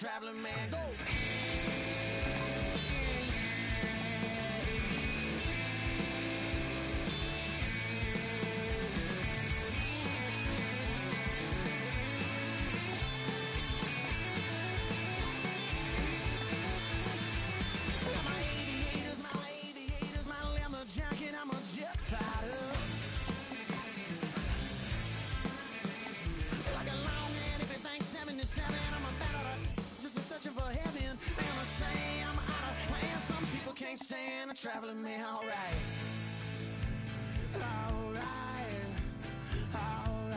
traveling man. Go! Stand a traveling man, all right, all right, all right.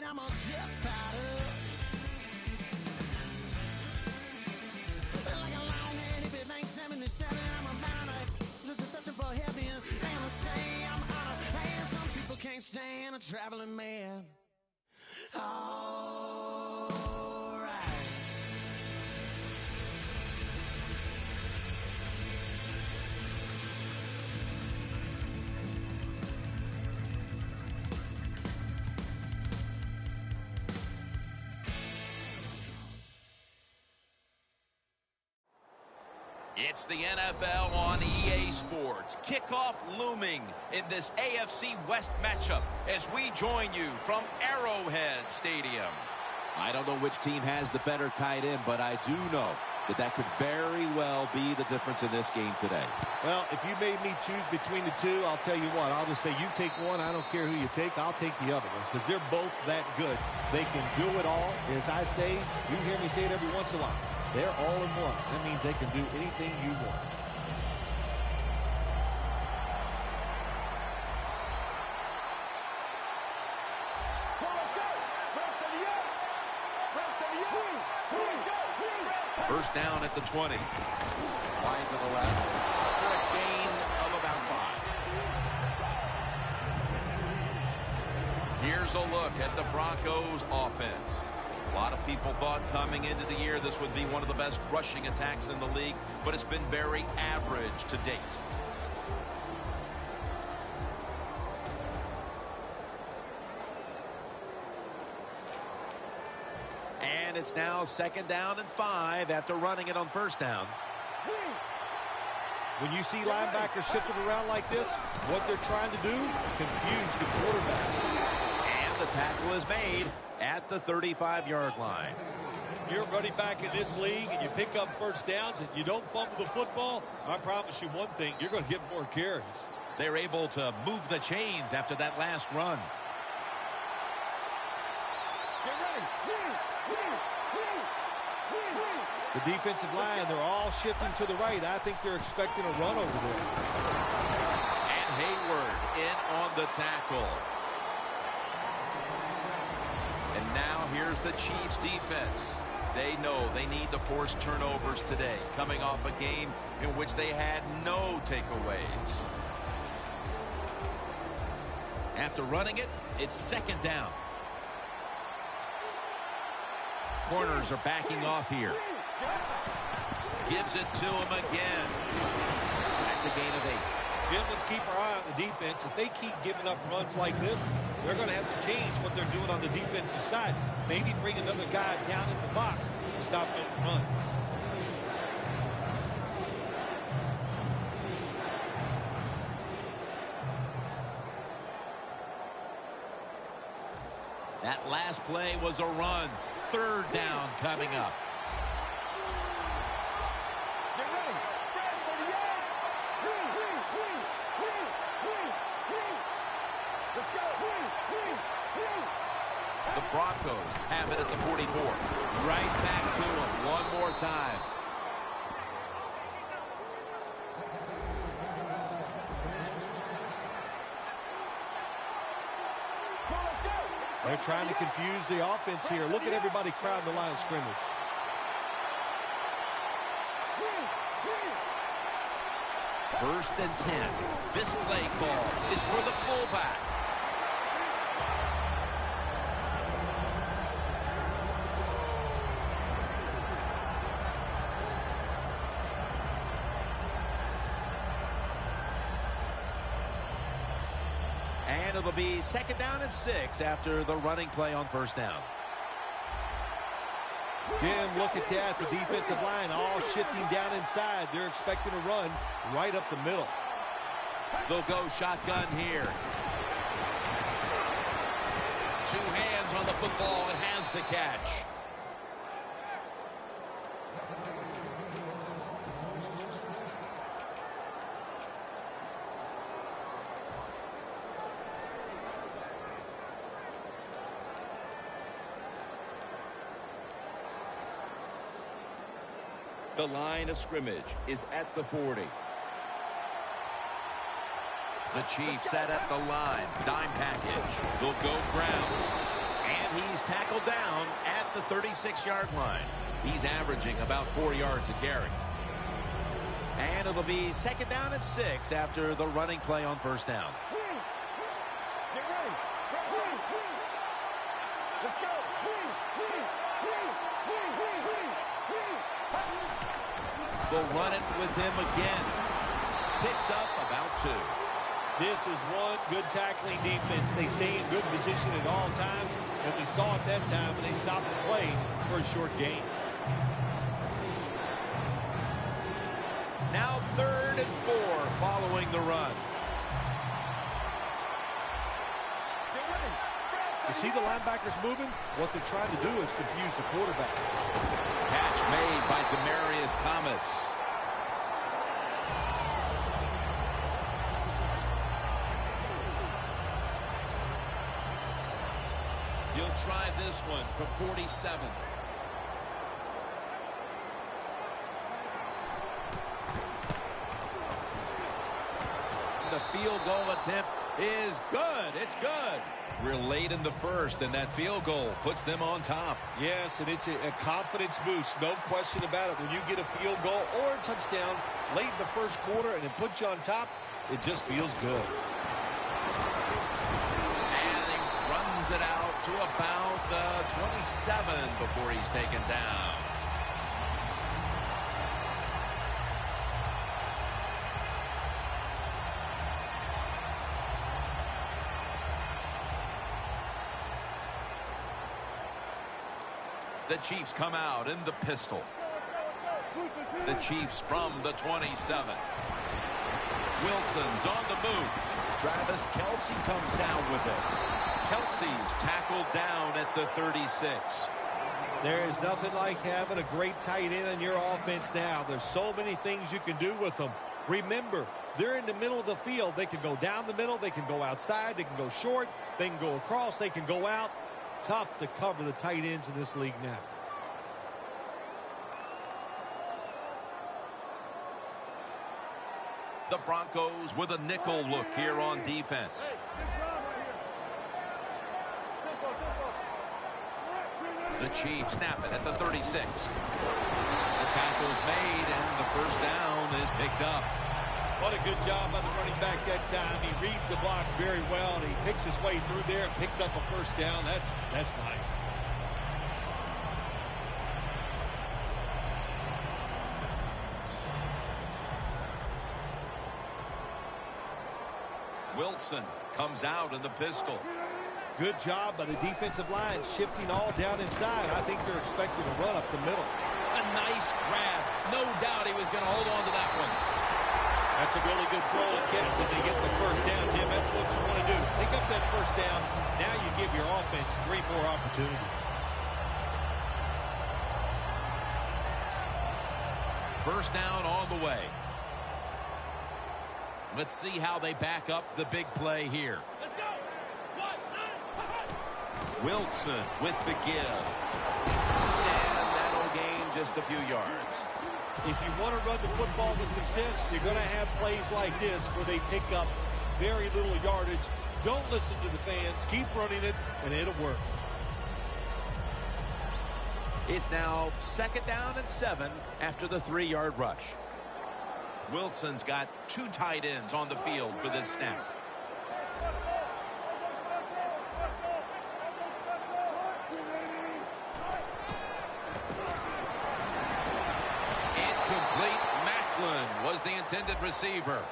I'm a jet fighter. Like a long-head hippie, bank 77. I'm a bounty, just searching for heaven. And I say I'm out of hand. Some people can't stand a traveling man. All right. It's the NFL on EA Sports. Kickoff looming in this AFC West matchup as we join you from Arrowhead Stadium. I don't know which team has the better tight end, but I do know that could very well be the difference in this game today. Well, if you made me choose between the two, I'll tell you what. I'll just say you take one. I don't care who you take. I'll take the other one because they're both that good. They can do it all. As I say, you hear me say it every once in a while. They're all in one. That means they can do anything you want. First down at the 20. Wide to the left. For a gain of about 5. Here's a look at the Broncos offense. A lot of people thought coming into the year this would be one of the best rushing attacks in the league, but it's been very average to date. And it's now 2nd down and 5 after running it on first down. When you see linebackers shifted around like this, what they're trying to do, confuse the quarterback. And the tackle is made at the 35-yard line. You're running back in this league and you pick up first downs and you don't fumble the football, I promise you one thing, you're going to get more carries. They're able to move the chains after that last run. Get ready. The defensive line, they're all shifting to the right. I think they're expecting a run over there. And Hayward in on the tackle. And now here's the Chiefs defense. They know they need to force turnovers today, coming off a game in which they had no takeaways. After running it, it's 2nd down. Corners are backing off here. Gives it to him again. That's a gain of 8. Jim, let's keep our eye on the defense. If they keep giving up runs like this, they're going to have to change what they're doing on the defensive side. Maybe bring another guy down in the box to stop those runs. That last play was a run. 3rd down coming up. The Broncos have it at the 44. Right back to him one more time. They're trying to confuse the offense here. Look at everybody crowding the line of scrimmage. First and 10. This play call is for the fullback. And it'll be second down and 6 after the running play on first down. Jim, look at that. The defensive line all shifting down inside. They're expecting a run right up the middle. They'll go shotgun here. Two hands on the football and has the catch. The line of scrimmage is at the 40. The Chiefs set at the line. Dime package. They'll go ground. And he's tackled down at the 36-yard line. He's averaging about 4 yards a carry. And it'll be second down and 6 after the running play on first down. Get ready. Let's go. They'll run it with him again. Picks up about 2. This is one good tackling defense. They stay in good position at all times, and we saw it that time when they stopped the play for a short gain. Now 3rd and 4 following the run. You see the linebackers moving? What they're trying to do is confuse the quarterback. Catch made by Demaryius Thomas. He'll try this one from 47. The field goal attempt is good. It's good. We're late in the first, and that field goal puts them on top. Yes, and it's a confidence boost. No question about it. When you get a field goal or a touchdown late in the first quarter and it puts you on top, it just feels good. And he runs it out to about the 27 before he's taken down. The Chiefs come out in the pistol. The Chiefs from the 27. Wilson's on the move. Travis Kelce comes down with it. Kelce's tackled down at the 36. There is nothing like having a great tight end in your offense now. There's so many things you can do with them. Remember, they're in the middle of the field. They can go down the middle. They can go outside. They can go short. They can go across. They can go out. Tough to cover the tight ends in this league now. The Broncos with a nickel look here on defense. The Chiefs snap it at the 36. The tackle's made, and the first down is picked up. What a good job by the running back that time. He reads the blocks very well, and he picks his way through there and picks up a first down. That's nice. Wilson comes out in the pistol. Good job by the defensive line, shifting all down inside. I think they're expecting a run up the middle. A nice grab. No doubt he was going to hold on to that one. That's a really good throw and catch, and they get the first down, Jim. That's what you want to do. Pick up that first down. Now you give your offense 3 more opportunities. First down on the way. Let's see how they back up the big play here. Wilson with the give. And that'll gain just a few yards. If you want to run the football with success, you're going to have plays like this where they pick up very little yardage Don't listen to the fans. Keep running it, and it'll work. It's now 2nd down and 7 after the 3-yard rush. Wilson's got 2 tight ends on the field for this snap. Incomplete. Macklin was the intended receiver.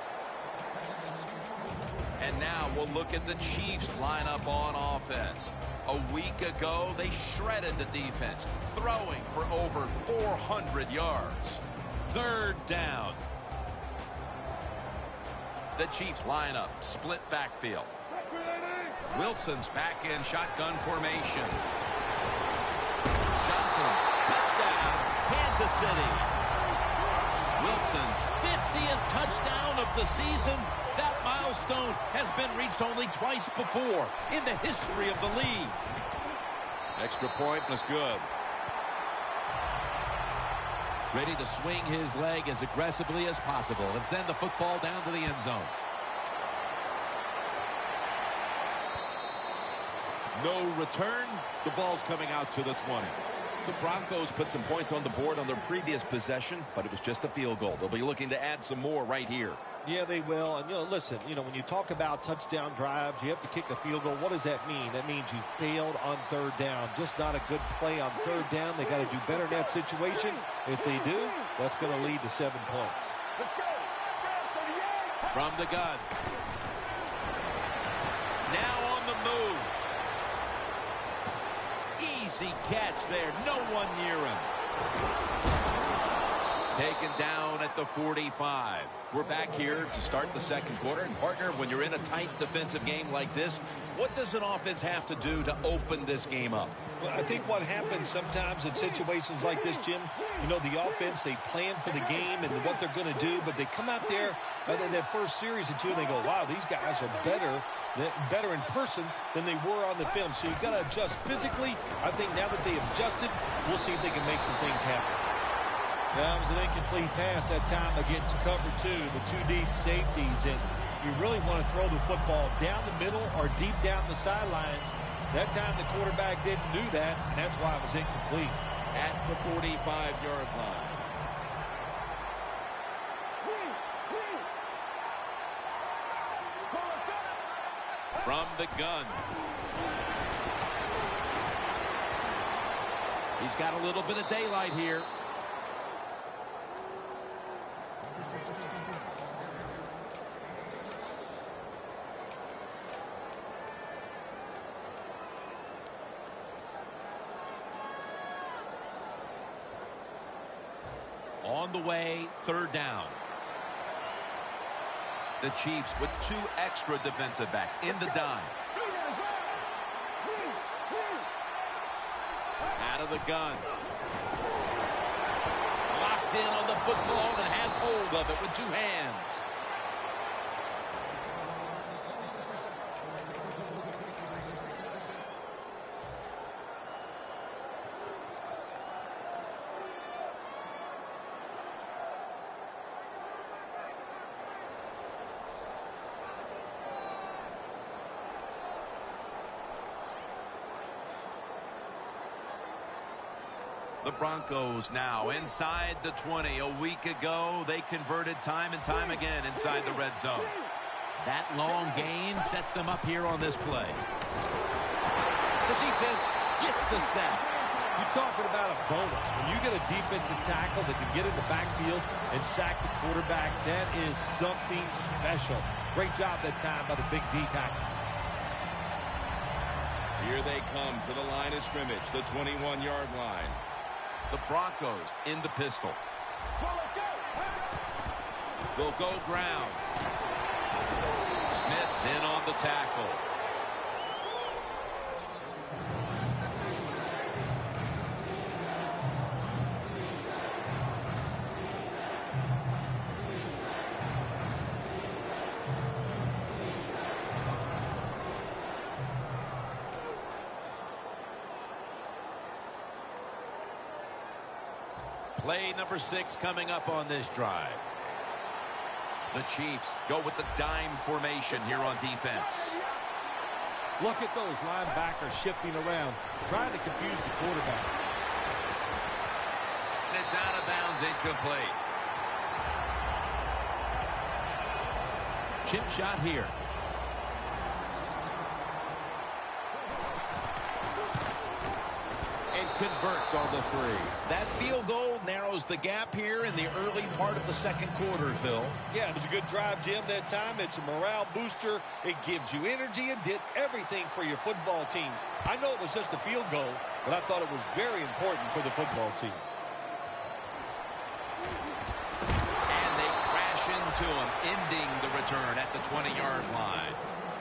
And now we'll look at the Chiefs lineup on offense. A week ago, they shredded the defense, throwing for over 400 yards. 3rd down. The Chiefs lineup, split backfield. Wilson's back in shotgun formation. Johnson, touchdown, Kansas City. Wilson's 50th touchdown of the season. That milestone has been reached only twice before in the history of the league. Extra point was good. Ready to swing his leg as aggressively as possible and send the football down to the end zone. No return. The ball's coming out to the 20. The Broncos put some points on the board on their previous possession, but it was just a field goal. They'll be looking to add some more right here. Yeah, they will. And, listen, when you talk about touchdown drives, you have to kick a field goal. What does that mean? That means you failed on 3rd down. Just not a good play on 3rd down. They got to do better in that situation. If they do, that's going to lead to 7 points. Let's go. From the gun. Now on the move. Easy catch there. No one near him. Taken down at the 45. We're back here to start the 2nd quarter. And, partner, when you're in a tight defensive game like this, what does an offense have to do to open this game up? Well, I think what happens sometimes in situations like this, Jim, the offense, they plan for the game and what they're going to do, but they come out there in that first series or two and they go, wow, these guys are better in person than they were on the film. So you've got to adjust physically. I think now that they have adjusted, we'll see if they can make some things happen. That was an incomplete pass that time against cover 2, the 2 deep safeties. And you really want to throw the football down the middle or deep down the sidelines. That time the quarterback didn't do that, and that's why it was incomplete. At the 45-yard line. From the gun. He's got a little bit of daylight here. On the way, 3rd down. The Chiefs with 2 extra defensive backs in the dime. Out of the gun. Locked in on the football and has hold of it with 2 hands. The Broncos now inside the 20. A week ago, they converted time and time again inside the red zone. That long gain sets them up here on this play. The defense gets the sack. You're talking about a bonus. When you get a defensive tackle that can get in the backfield and sack the quarterback, that is something special. Great job that time by the big D tackle. Here they come to the line of scrimmage, the 21-yard line. The Broncos in the pistol. They'll go ground. Smith's in on the tackle. Play number 6 coming up on this drive. The Chiefs go with the dime formation here on defense. Look at those linebackers shifting around, trying to confuse the quarterback. It's out of bounds, incomplete. Chip shot here. And converts on the 3. That field goal narrows the gap here in the early part of the second quarter, Phil. Yeah, it was a good drive, Jim, that time. It's a morale booster. It gives you energy and did everything for your football team. I know it was just a field goal, but I thought it was very important for the football team. And they crash into him, ending the return at the 20-yard line.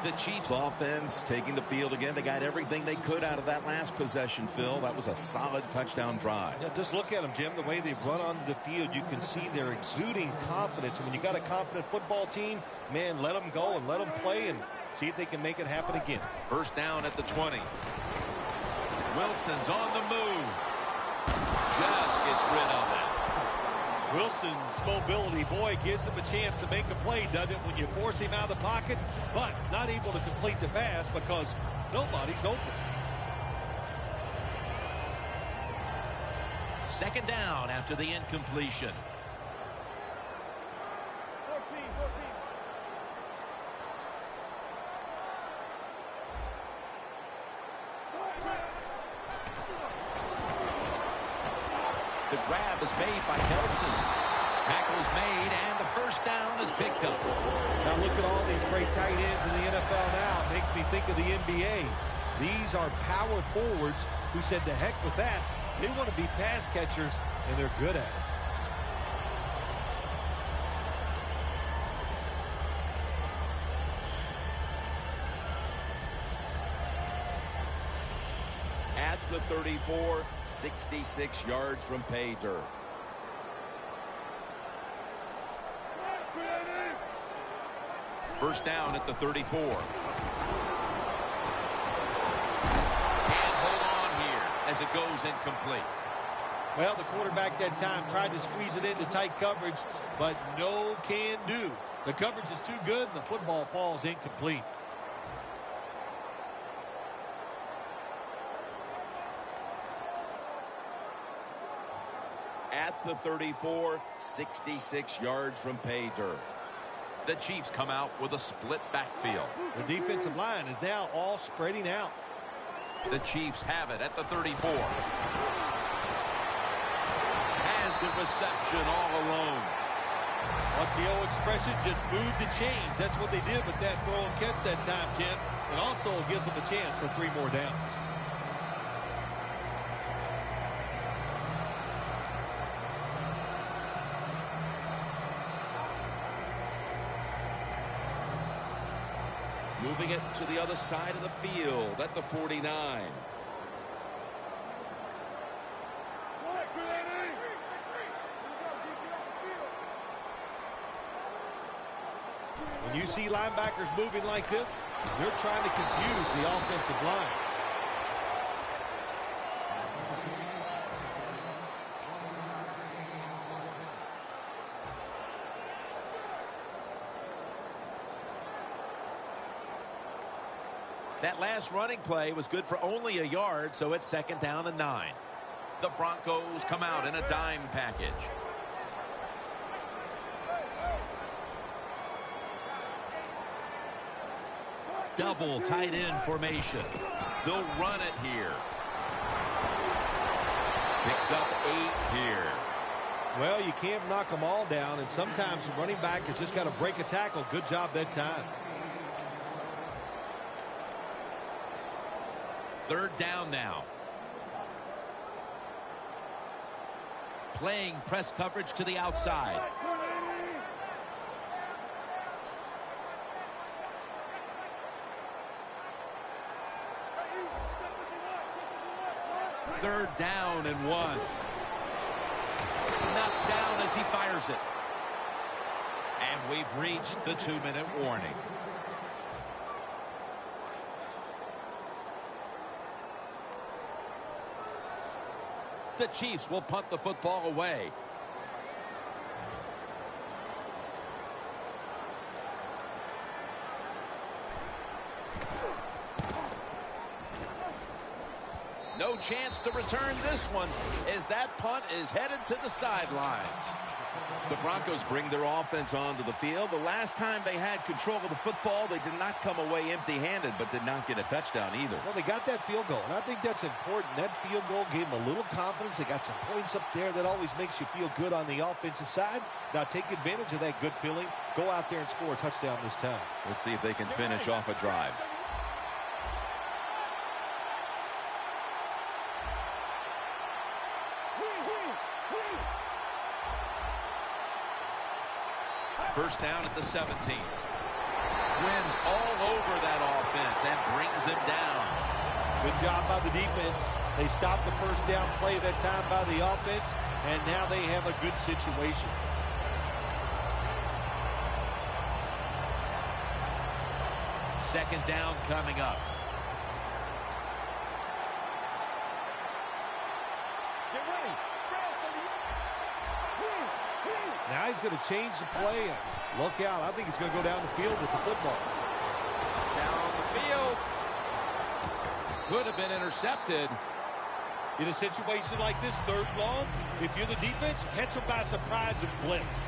The Chiefs offense taking the field again. They got everything they could out of that last possession, Phil. That was a solid touchdown drive. Yeah, just look at them, Jim. The way they run onto the field, you can see they're exuding confidence. And when you got a confident football team, man, let them go and let them play and see if they can make it happen again. First down at the 20. Wilson's on the move. Just gets rid of that. Wilson's mobility, boy, gives him a chance to make a play, doesn't it, when you force him out of the pocket, but not able to complete the pass because nobody's open. Second down after the incompletion. 14. The grab is made by Kelson. Tackle's made, and the first down is picked up. Now look at all these great tight ends in the NFL now. It makes me think of the NBA. These are power forwards who said to heck with that. They want to be pass catchers, and they're good at it. At the 34, 66 yards from pay dirt. First down at the 34. And hold on here as it goes incomplete. Well, the quarterback that time tried to squeeze it into tight coverage, but no can do. The coverage is too good, and the football falls incomplete. At the 34, 66 yards from pay dirt. The Chiefs come out with a split backfield. The defensive line is now all spreading out. The Chiefs have it at the 34. Has the reception all alone. What's the old expression? Just move the chains. That's what they did with that throw and catch that time, Jim. And also gives them a chance for 3 more downs. Moving it to the other side of the field at the 49. When you see linebackers moving like this, they're trying to confuse the offensive line. That last running play was good for only a yard, so it's second down and 9. The Broncos come out in a dime package. Double tight end formation. They'll run it here. Picks up 8 here. Well, you can't knock them all down, and sometimes the running back has just got to break a tackle. Good job that time. Third down now. Playing press coverage to the outside. Third down and 1. Knocked down as he fires it. And we've reached the 2-minute warning. The Chiefs will punt the football away. No chance to return this one as that punt is headed to the sidelines. The Broncos bring their offense onto the field. The last time they had control of the football, they did not come away empty-handed, but did not get a touchdown either. Well, they got that field goal, and I think that's important. That field goal gave them a little confidence. They got some points up there that always makes you feel good on the offensive side. Now take advantage of that good feeling. Go out there and score a touchdown this time. Let's see if they can finish off a drive. First down at the 17. Wins all over that offense and brings him down. Good job by the defense. They stopped the first down play that time by the offense, and now they have a good situation. Second down coming up. Get ready. Now he's going to change the play. And look out. I think he's going to go down the field with the football. Down the field. Could have been intercepted. In a situation like this, third and long, if you're the defense, catch them by surprise and blitz.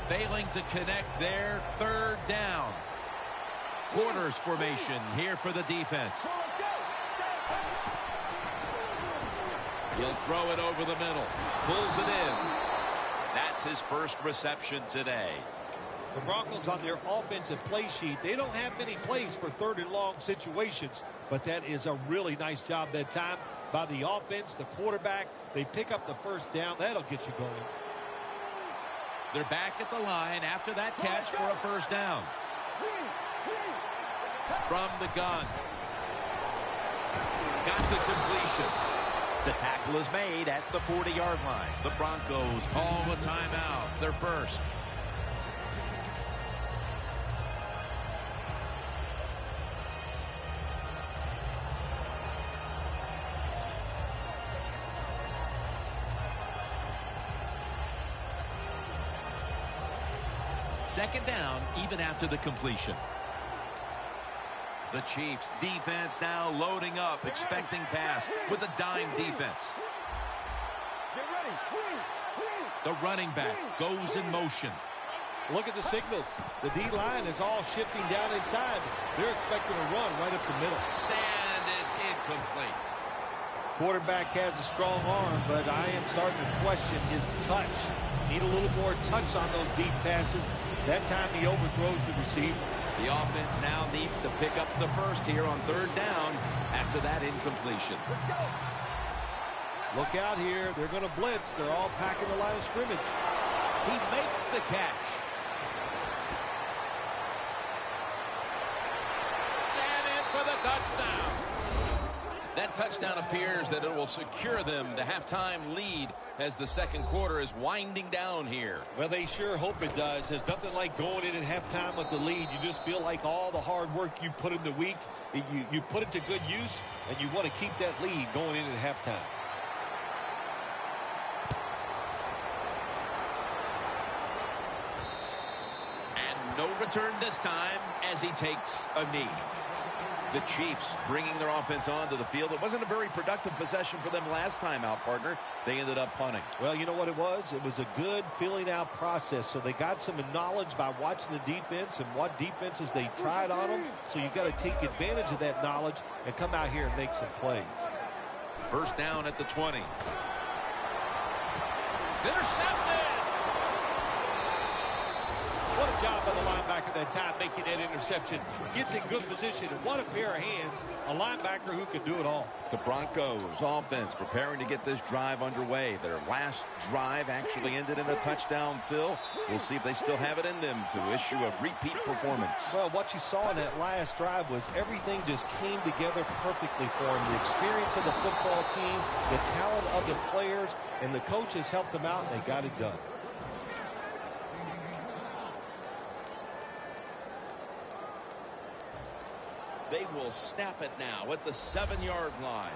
Failing to connect there, third down. Quarters formation here for the defense. He'll throw it over the middle. Pulls it in. That's his first reception today. The Broncos on their offensive play sheet, they don't have many plays for third and long situations, but that is a really nice job that time by the offense, the quarterback. They pick up the first down. That'll get you going. They're back at the line after that catch for a first down. From the gun. Got the completion. The tackle is made at the 40-yard line. The Broncos call a timeout. Their first. Second down, even after the completion. The Chiefs defense now loading up, expecting pass with a dime defense. Get ready. The running back goes in motion. Look at the signals. The D-line is all shifting down inside. They're expecting a run right up the middle. And it's incomplete. Quarterback has a strong arm, but I am starting to question his touch. Need a little more touch on those deep passes. That time he overthrows the receiver. The offense now needs to pick up the first here on third down after that incompletion. Let's go. Look out here. They're going to blitz. They're all packing the line of scrimmage. He makes the catch. And in for the touchdown. That touchdown appears that it will secure them the halftime lead as the second quarter is winding down here. Well, they sure hope it does. There's nothing like going in at halftime with the lead. You just feel like all the hard work you put in the week, you put it to good use, and you want to keep that lead going in at halftime. And no return this time as he takes a knee. The Chiefs bringing their offense onto the field. It wasn't a very productive possession for them last time out, partner. They ended up punting. Well, you know what it was? It was a good filling out process. So they got some knowledge by watching the defense and what defenses they tried on them. So you've got to take advantage of that knowledge and come out here and make some plays. First down at the 20. It's intercepted. What a job by the linebacker that time making that interception. Gets in good position, and what a pair of hands. A linebacker who can do it all. The Broncos offense preparing to get this drive underway. Their last drive actually ended in a touchdown, Phil. We'll see if they still have it in them to issue a repeat performance. Well, what you saw in that last drive was everything just came together perfectly for them. The experience of the football team, the talent of the players, and the coaches helped them out, and they got it done. They will snap it now at the 7-yard line.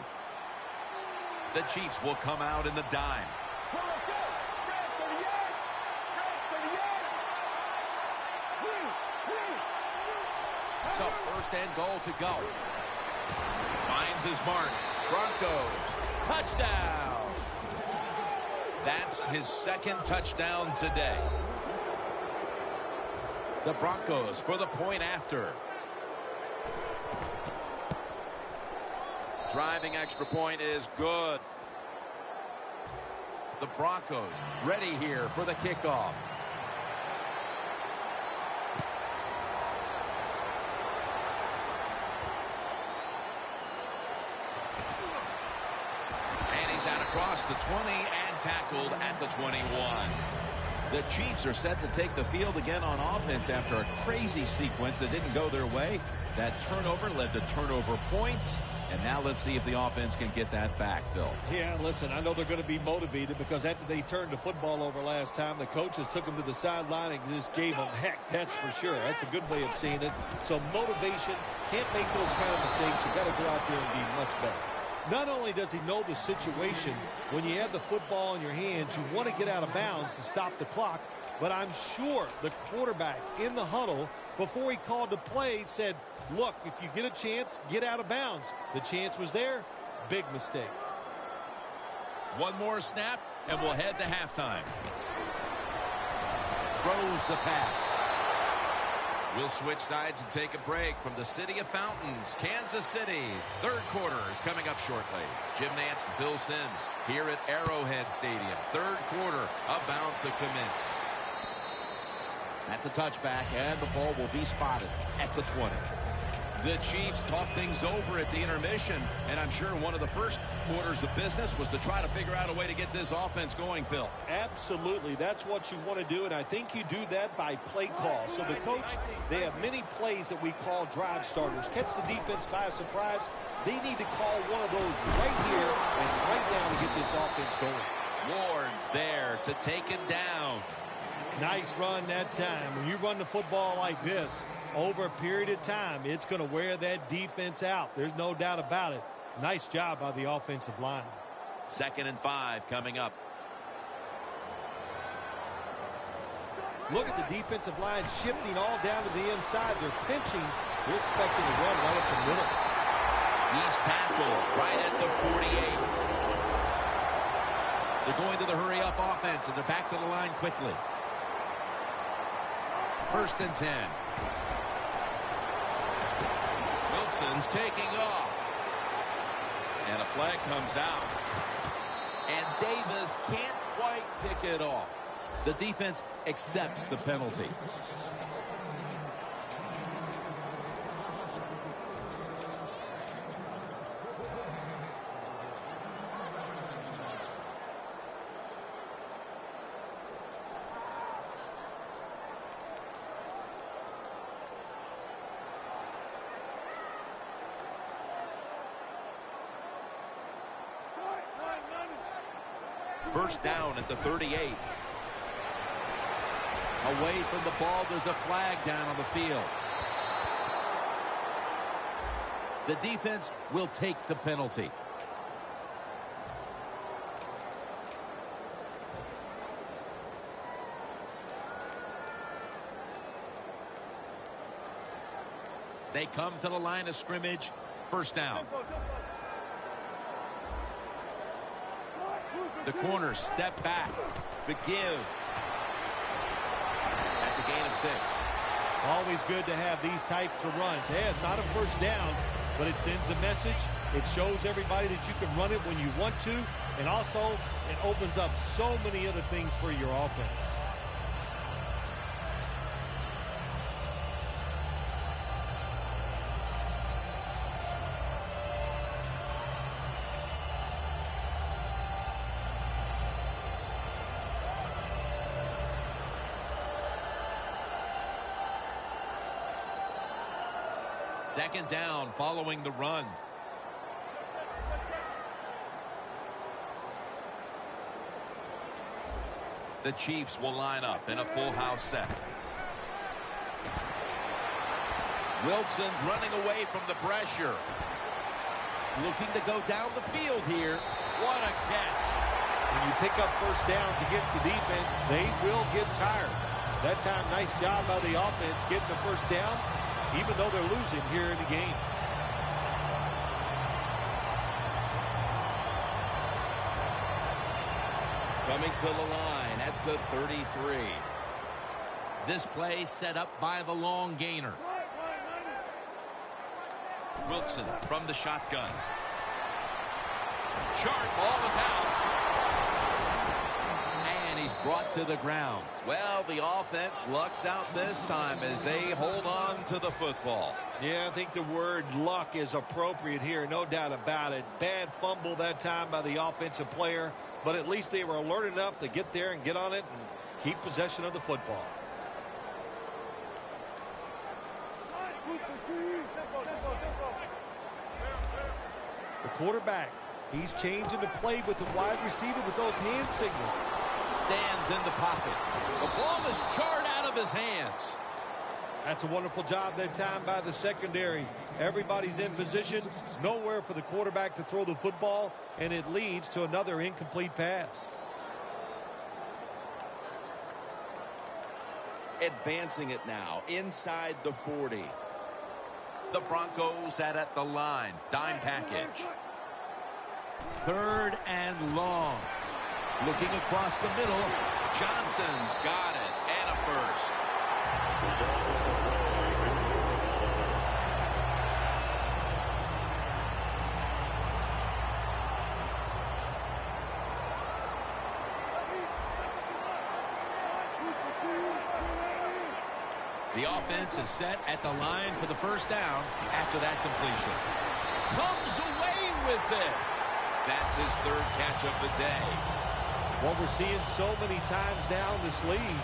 The Chiefs will come out in the dime. Well, let's go. Red 38. Red 38. So first and goal to go. Finds his mark. Broncos. Touchdown. That's his second touchdown today. The Broncos for the point after. Driving extra point is good. The Broncos ready here for the kickoff. And he's out across the 20 and tackled at the 21. The Chiefs are set to take the field again on offense after a crazy sequence that didn't go their way. That turnover led to turnover points. And now let's see if the offense can get that back, Phil. Yeah, listen, I know they're going to be motivated because after they turned the football over last time, the coaches took them to the sideline and just gave them heck, that's for sure. That's a good way of seeing it. So motivation, can't make those kind of mistakes. You got to go out there and be much better. Not only does he know the situation, when you have the football in your hands, you want to get out of bounds to stop the clock, but I'm sure the quarterback in the huddle, before he called the play, said, look, if you get a chance, get out of bounds. The chance was there. Big mistake. One more snap, and we'll head to halftime. Throws the pass. We'll switch sides and take a break from the City of Fountains, Kansas City. Third quarter is coming up shortly. Jim Nantz and Bill Sims here at Arrowhead Stadium. Third quarter about to commence. That's a touchback, and the ball will be spotted at the 20. The Chiefs talk things over at the intermission, and I'm sure one of the first quarters of business was to try to figure out a way to get this offense going, Phil. Absolutely. That's what you want to do, and I think you do that by play call. So the coach, they have many plays that we call drive starters. Catch the defense by surprise. They need to call one of those right here and right now to get this offense going. Ward's there to take him down. Nice run that time. When you run the football like this, over a period of time, it's going to wear that defense out. There's no doubt about it. Nice job by the offensive line. 2nd and 5 coming up. Look at the defensive line shifting all down to the inside. They're pinching. They're expecting to run right up the middle. He's tackled right at the 48. They're going to the hurry-up offense, and they're back to the line quickly. 1st and 10. Wilson's taking off. And a flag comes out. And Davis can't quite pick it off. The defense accepts the penalty. First down at the 38. Away from the ball, there's a flag down on the field. The defense will take the penalty. They come to the line of scrimmage. First down. The corner step back. The give. That's a gain of 6. Always good to have these types of runs. Yeah, it's not a first down, but it sends a message. It shows everybody that you can run it when you want to, and also it opens up so many other things for your offense. Second down following the run. The Chiefs will line up in a full house set. Wilson's running away from the pressure. Looking to go down the field here. What a catch. When you pick up first downs against the defense, they will get tired. That time, nice job by the offense getting the first down, even though they're losing here in the game. Coming to the line at the 33. This play set up by the long gainer. Wilson from the shotgun. Short ball is out. And he's brought to the ground. Well, the offense lucks out this time as they hold on to the football. Yeah, I think the word luck is appropriate here, no doubt about it. Bad fumble that time by the offensive player, but at least they were alert enough to get there and get on it and keep possession of the football. The quarterback, he's changing the play with the wide receiver with those hand signals. Stands in the pocket. The ball is jarred out of his hands. That's a wonderful job that time by the secondary. Everybody's in position, nowhere for the quarterback to throw the football, and it leads to another incomplete pass. Advancing it now inside the 40. The Broncos at the line. Dime package. 3rd and long. Looking across the middle. Johnson's got it. And a first. The offense is set at the line for the first down after that completion. Comes away with it. That's his 3rd catch of the day. What we're seeing so many times now in this league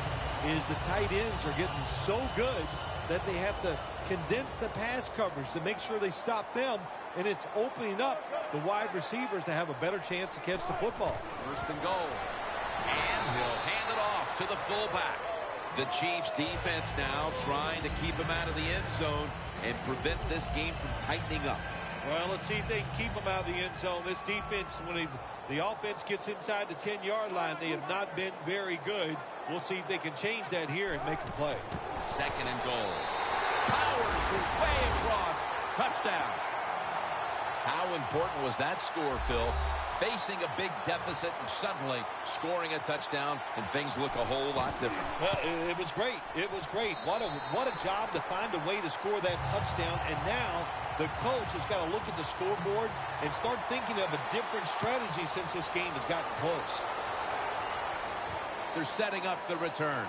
is the tight ends are getting so good that they have to condense the pass coverage to make sure they stop them, and it's opening up the wide receivers to have a better chance to catch the football. 1st and goal. And he'll hand it off to the fullback. The Chiefs defense now trying to keep him out of the end zone and prevent this game from tightening up. Well, let's see if they can keep him out of the end zone. This defense, when the offense gets inside the 10-yard line, they have not been very good. We'll see if they can change that here and make a play. 2nd and goal. Powers his way across. Touchdown. How important was that score, Phil? Facing a big deficit and suddenly scoring a touchdown, and things look a whole lot different. Well, it was great. It was great. What a job to find a way to score that touchdown. And now the coach has got to look at the scoreboard and start thinking of a different strategy since this game has gotten close. They're setting up the return.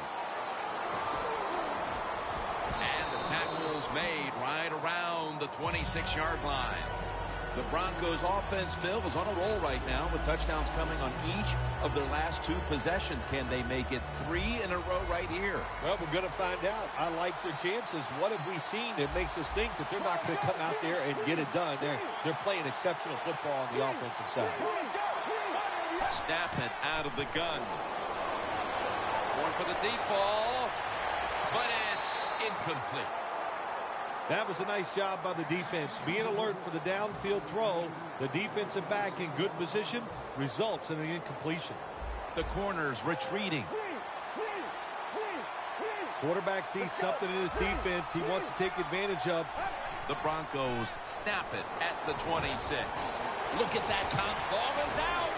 And the tackle's made right around the 26-yard line. The Broncos offense, Phil, is on a roll right now with touchdowns coming on each of their last 2 possessions. Can they make it 3 in a row right here? Well, we're going to find out. I like their chances. What have we seen that makes us think that they're not going to come out there and get it done? They're playing exceptional football on the offensive side. Snap it out of the gun. Going for the deep ball, but it's incomplete. That was a nice job by the defense. Being alert for the downfield throw, the defensive back in good position results in an incompletion. The corners retreating. Quarterback sees something in his defense he wants to take advantage of. The Broncos snap it at the 26. Look at that count. Ball is out.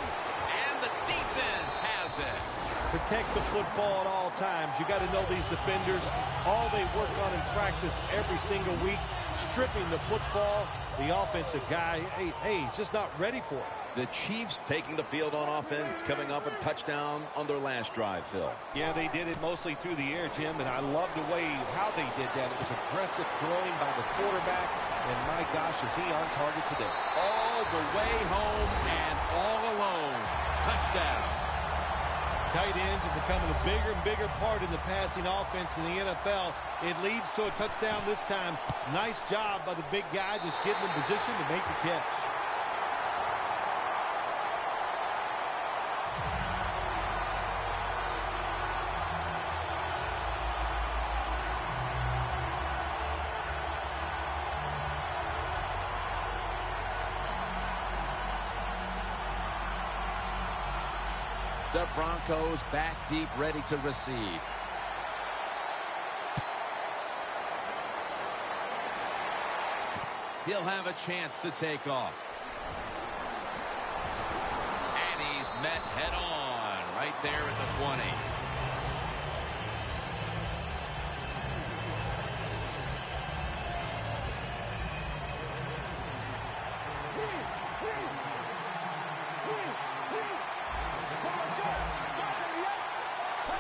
And the defense has it. Protect the football at all times. You got to know these defenders. All they work on in practice every single week, stripping the football. The offensive guy, hey, he's just not ready for it. The Chiefs taking the field on offense, coming up a touchdown on their last drive, Phil. Yeah, they did it mostly through the air, Jim, and I love the way how they did that. It was aggressive throwing by the quarterback, and my gosh, is he on target today. All the way home and all alone. Touchdown. Tight ends are becoming a bigger and bigger part in the passing offense in the NFL. It leads to a touchdown this time. Nice job by the big guy just getting in position to make the catch. The Broncos back deep, ready to receive. He'll have a chance to take off. And he's met head on right there at the 20.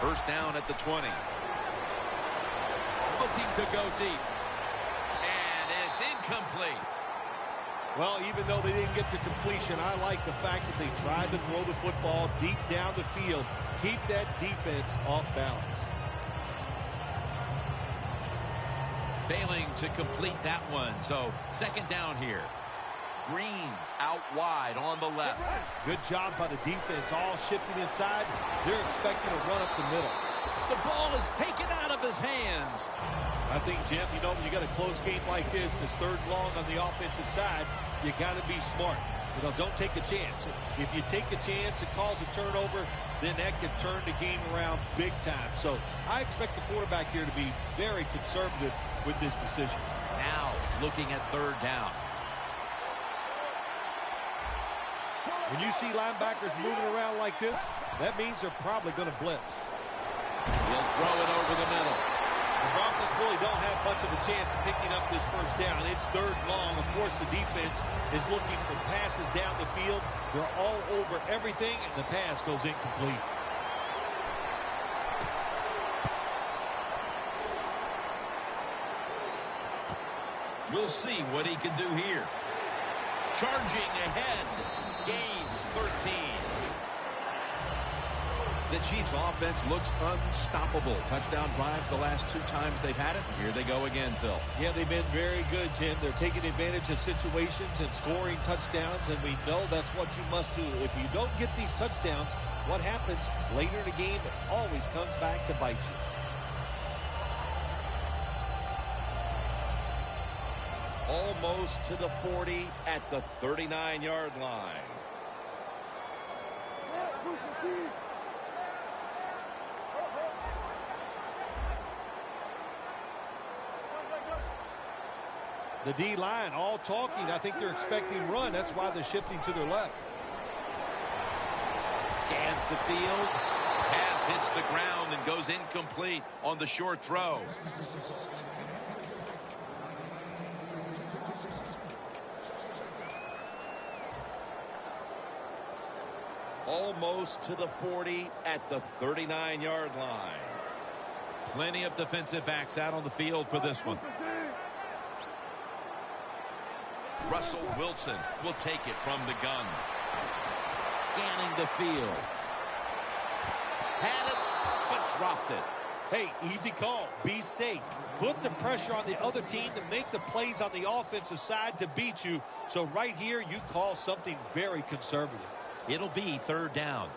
First down at the 20. Looking to go deep. And it's incomplete. Well, even though they didn't get to completion, I like the fact that they tried to throw the football deep down the field. Keep that defense off balance. Failing to complete that one. So second down here. Green's out wide on the left. Good job by the defense, all shifting inside. They're expecting to run up the middle. The ball is taken out of his hands. I think, Jim, you know, when you got a close game like this, it's third and long on the offensive side, you got to be smart. You know, don't take a chance. If you take a chance and cause a turnover, then that could turn the game around big time. So I expect the quarterback here to be very conservative with this decision. Now looking at third down. When you see linebackers moving around like this, that means they're probably going to blitz. He'll throw it over the middle. The Broncos really don't have much of a chance of picking up this first down. It's third and long. Of course, the defense is looking for passes down the field. They're all over everything, and the pass goes incomplete. We'll see what he can do here. Charging ahead. Gain 13. The Chiefs offense looks unstoppable. Touchdown drives the last 2 times they've had it. Here they go again, Phil. Yeah, they've been very good, Jim. They're taking advantage of situations and scoring touchdowns, and we know that's what you must do. If you don't get these touchdowns, what happens later in the game, it always comes back to bite you. Almost to the 40 at the 39-yard line. The D-line all talking. I think they're expecting run. That's why they're shifting to their left. Scans the field. Pass hits the ground and goes incomplete on the short throw. Almost to the 40 at the 39-yard line. Plenty of defensive backs out on the field for this one. Russell Wilson will take it from the gun. Scanning the field. Had it, but dropped it. Hey, easy call. Be safe. Put the pressure on the other team to make the plays on the offensive side to beat you. So right here, you call something very conservative. It'll be third down.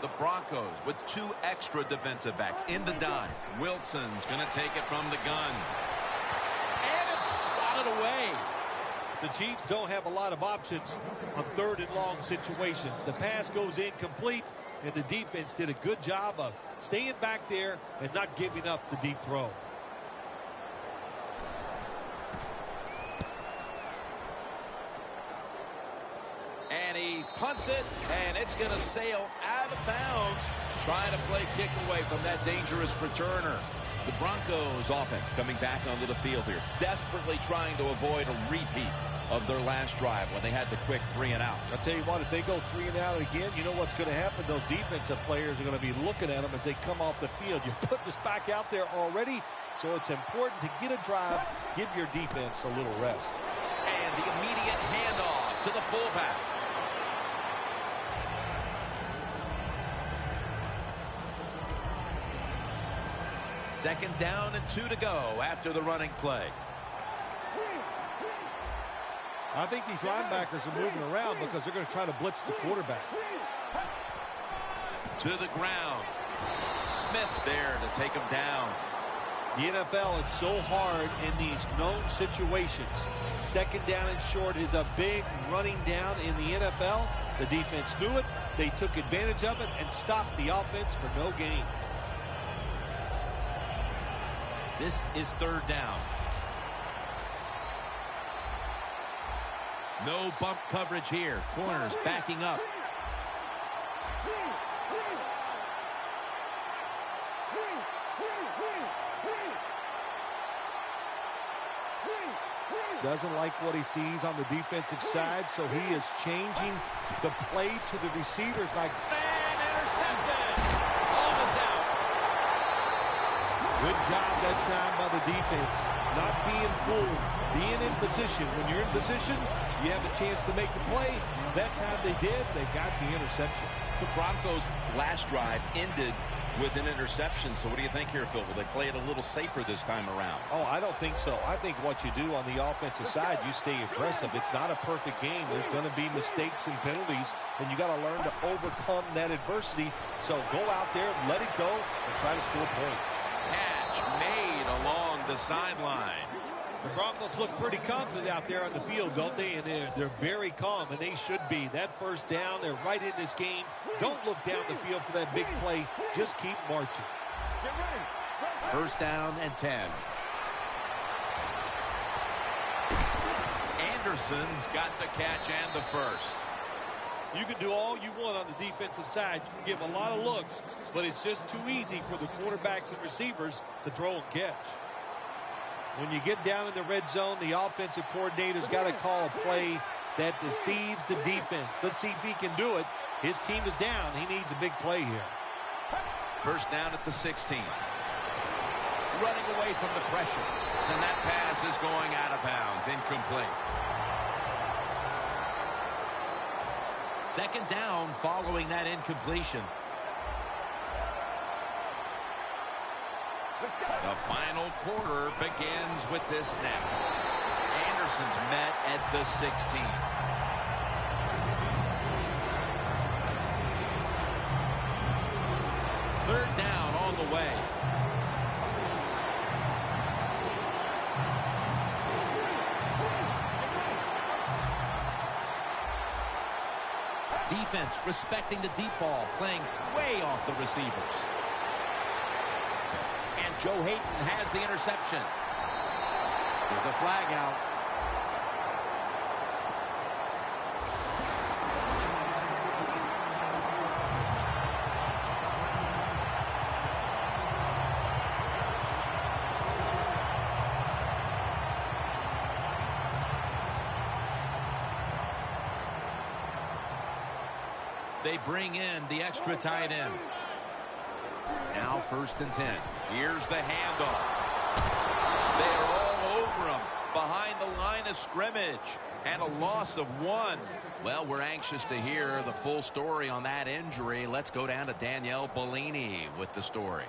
The Broncos with 2 extra defensive backs in the dime. Wilson's going to take it from the gun. And it's swatted away. The Chiefs don't have a lot of options on third and long situations. The pass goes incomplete, and the defense did a good job of staying back there and not giving up the deep throw. And he punts it, and it's going to sail out of bounds. Trying to play kick away from that dangerous returner. The Broncos offense coming back onto the field here, desperately trying to avoid a repeat of their last drive when they had the quick 3 and out. I'll tell you what, if they go 3 and out again, you know what's going to happen? Those defensive players are going to be looking at them as they come off the field. You're putting this back out there already, so it's important to get a drive, give your defense a little rest. And the immediate handoff to the fullback. Second down and 2 to go after the running play. I think these linebackers are moving around because they're going to try to blitz the quarterback. To the ground. Smith's there to take him down. The NFL, it's so hard in these known situations. Second down and short is a big running down in the NFL. The defense knew it. They took advantage of it and stopped the offense for no gain. This is third down. No bump coverage here. Corners backing up. Doesn't like what he sees on the defensive side, so he is changing the play to the receivers. And intercepted. Ball is out. Good job that time by the defense. Not being fooled. Being in position. When you're in position, you have a chance to make the play. That time they did. They got the interception. The Broncos' last drive ended with an interception. So what do you think here, Phil? Will they play it a little safer this time around? Oh, I don't think so. I think what you do on the offensive side, you stay aggressive. It's not a perfect game. There's going to be mistakes and penalties, and you got to learn to overcome that adversity. So go out there, let it go, and try to score points. Catch made along the sideline. The Broncos look pretty confident out there on the field, don't they? And they're very calm, and they should be. That first down, they're right in this game. Don't look down the field for that big play. Just keep marching. First down and 10. Anderson's got the catch and the first. You can do all you want on the defensive side. You can give a lot of looks, but it's just too easy for the quarterbacks and receivers to throw and catch. When you get down in the red zone, the offensive coordinator's got to call a play that deceives the defense. Let's see if he can do it. His team is down. He needs a big play here. First down at the 16. Running away from the pressure. And that pass is going out of bounds. Incomplete. Second down following that incompletion. The final quarter begins with this snap. Anderson's met at the 16. Third down on the way. Defense respecting the deep ball, playing way off the receivers. And Joe Hayden has the interception. There's a flag out. They bring in the extra tight end. Now first and 10. Here's the handoff. They're all over him behind the line of scrimmage. And a loss of 1. Well, we're anxious to hear the full story on that injury. Let's go down to Danielle Bellini with the story.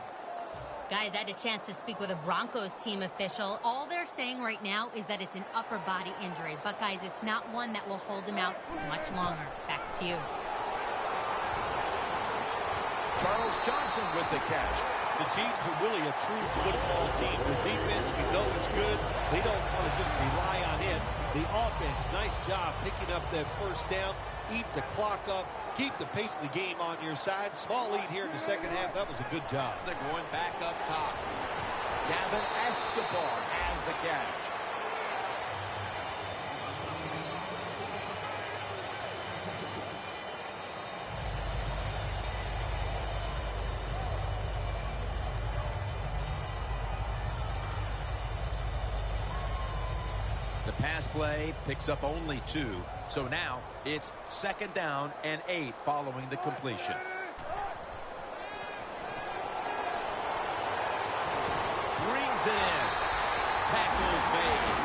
Guys, I had a chance to speak with a Broncos team official. All they're saying right now is that it's an upper body injury. But, guys, it's not one that will hold him out much longer. Back to you. Charles Johnson with the catch. The Chiefs are really a true football team. Their defense, we know it's good. They don't want to just rely on it. The offense, nice job picking up that first down. Eat the clock up. Keep the pace of the game on your side. Small lead here in the second half. That was a good job. They're going back up top. Gavin Escobar has the catch. The pass play picks up only 2. So now it's second down and 8 following the completion. Brings it in. Tackles made.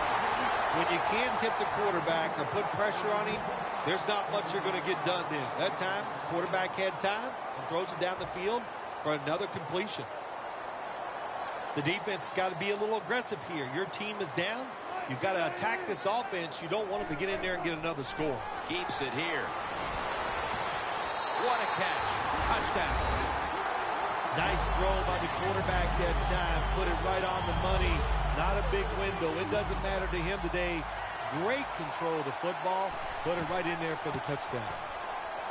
When you can't hit the quarterback or put pressure on him, there's not much you're going to get done then. That time, quarterback had time and throws it down the field for another completion. The defense has got to be a little aggressive here. Your team is down. You've got to attack this offense. You don't want them to get in there and get another score. Keeps it here. What a catch. Touchdown. Nice throw by the quarterback that time. Put it right on the money. Not a big window. It doesn't matter to him today. Great control of the football. Put it right in there for the touchdown.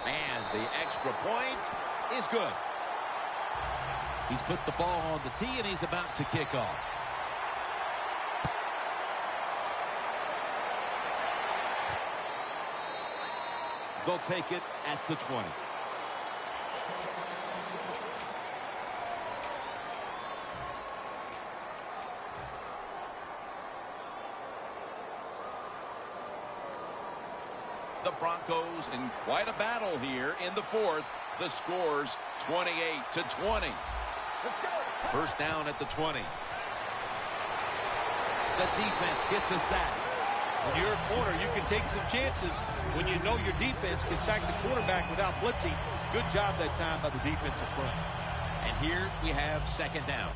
And the extra point is good. He's put the ball on the tee, and he's about to kick off. They'll take it at the 20. The Broncos in quite a battle here in the fourth. The score's 28-20. Let's go. First down at the 20. The defense gets a sack. When you're a corner, you can take some chances when you know your defense can sack the quarterback without blitzing. Good job that time by the defensive front. And here we have second down.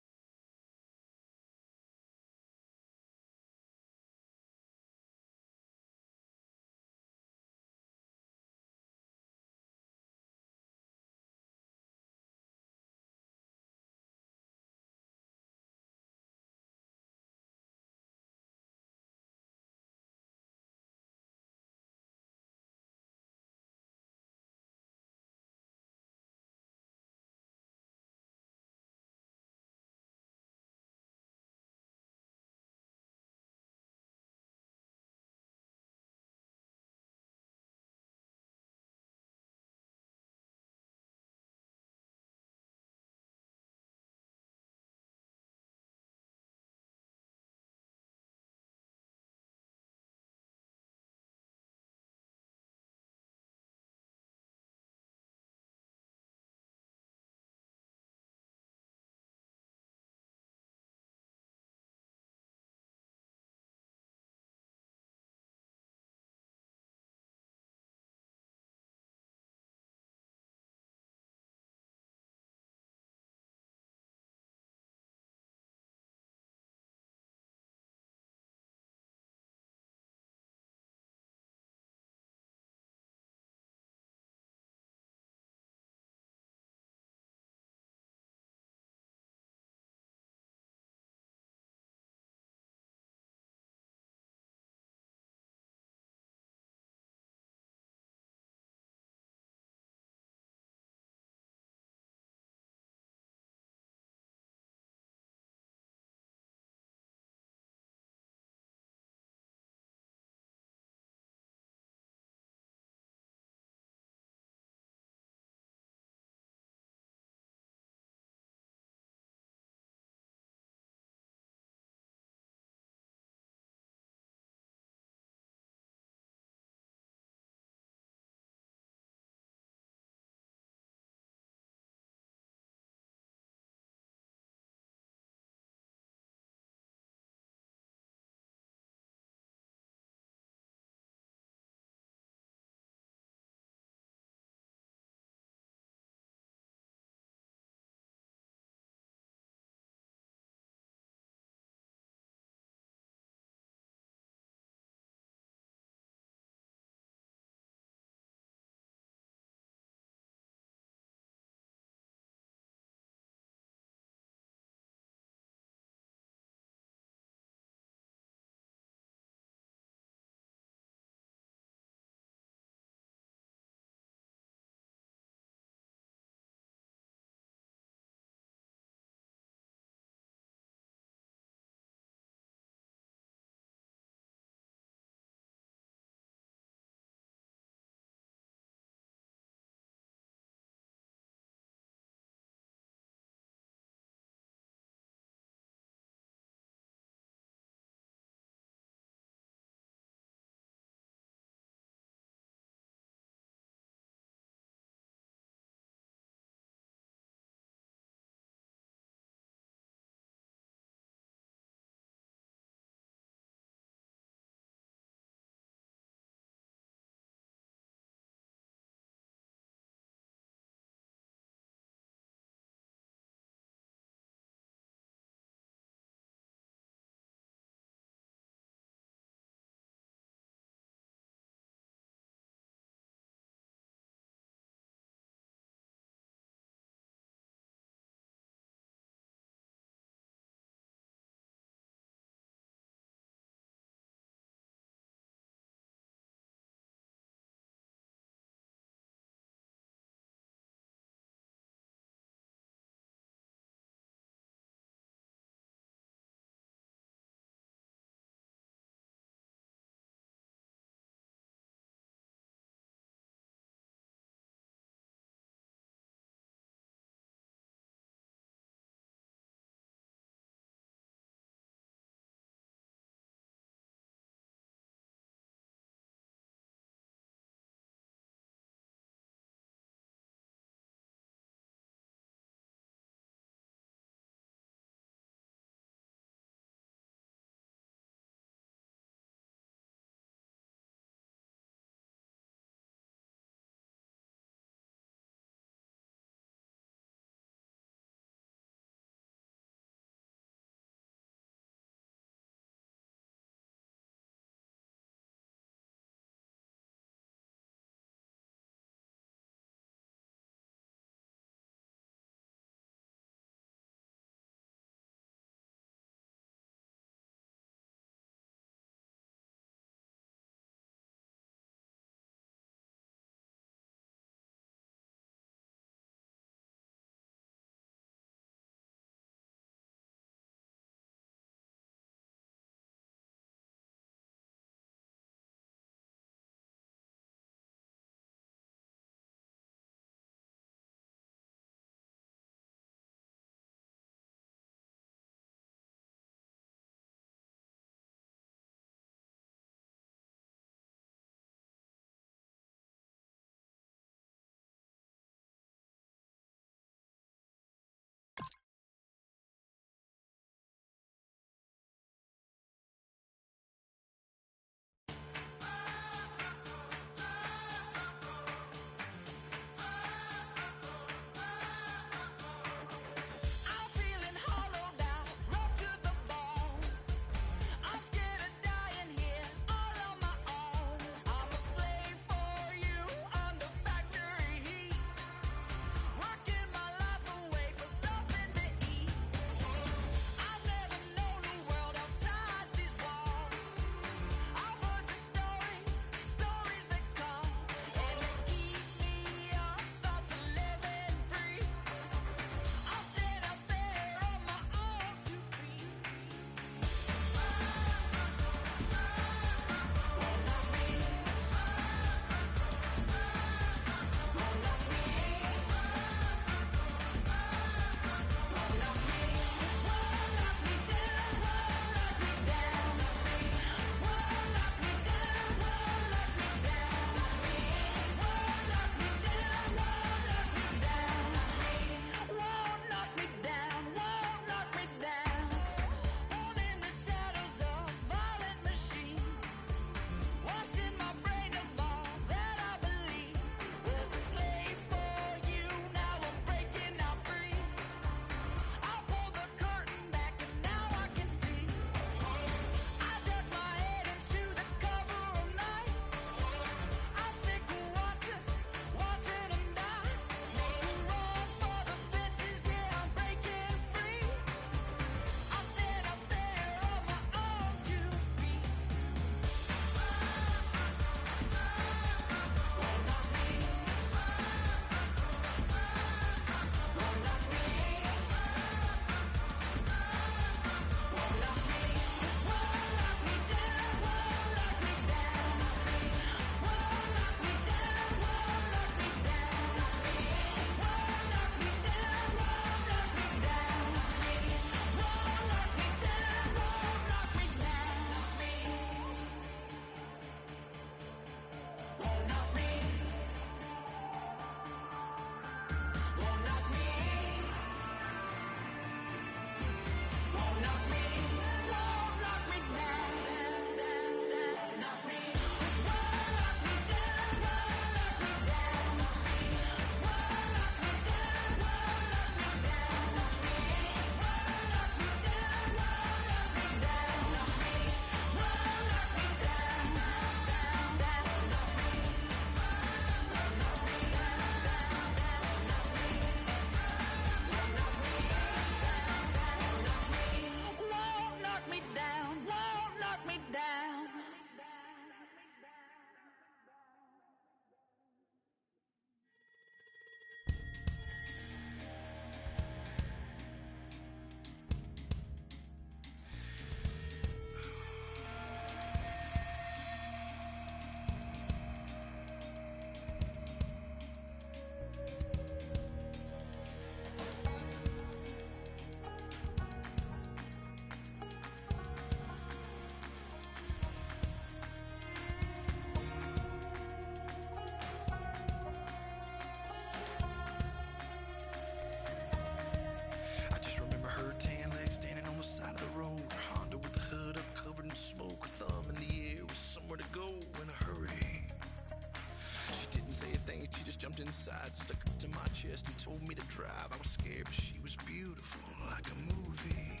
jumped inside, stuck it to my chest and told me to drive. I was scared, but she was beautiful, like a movie.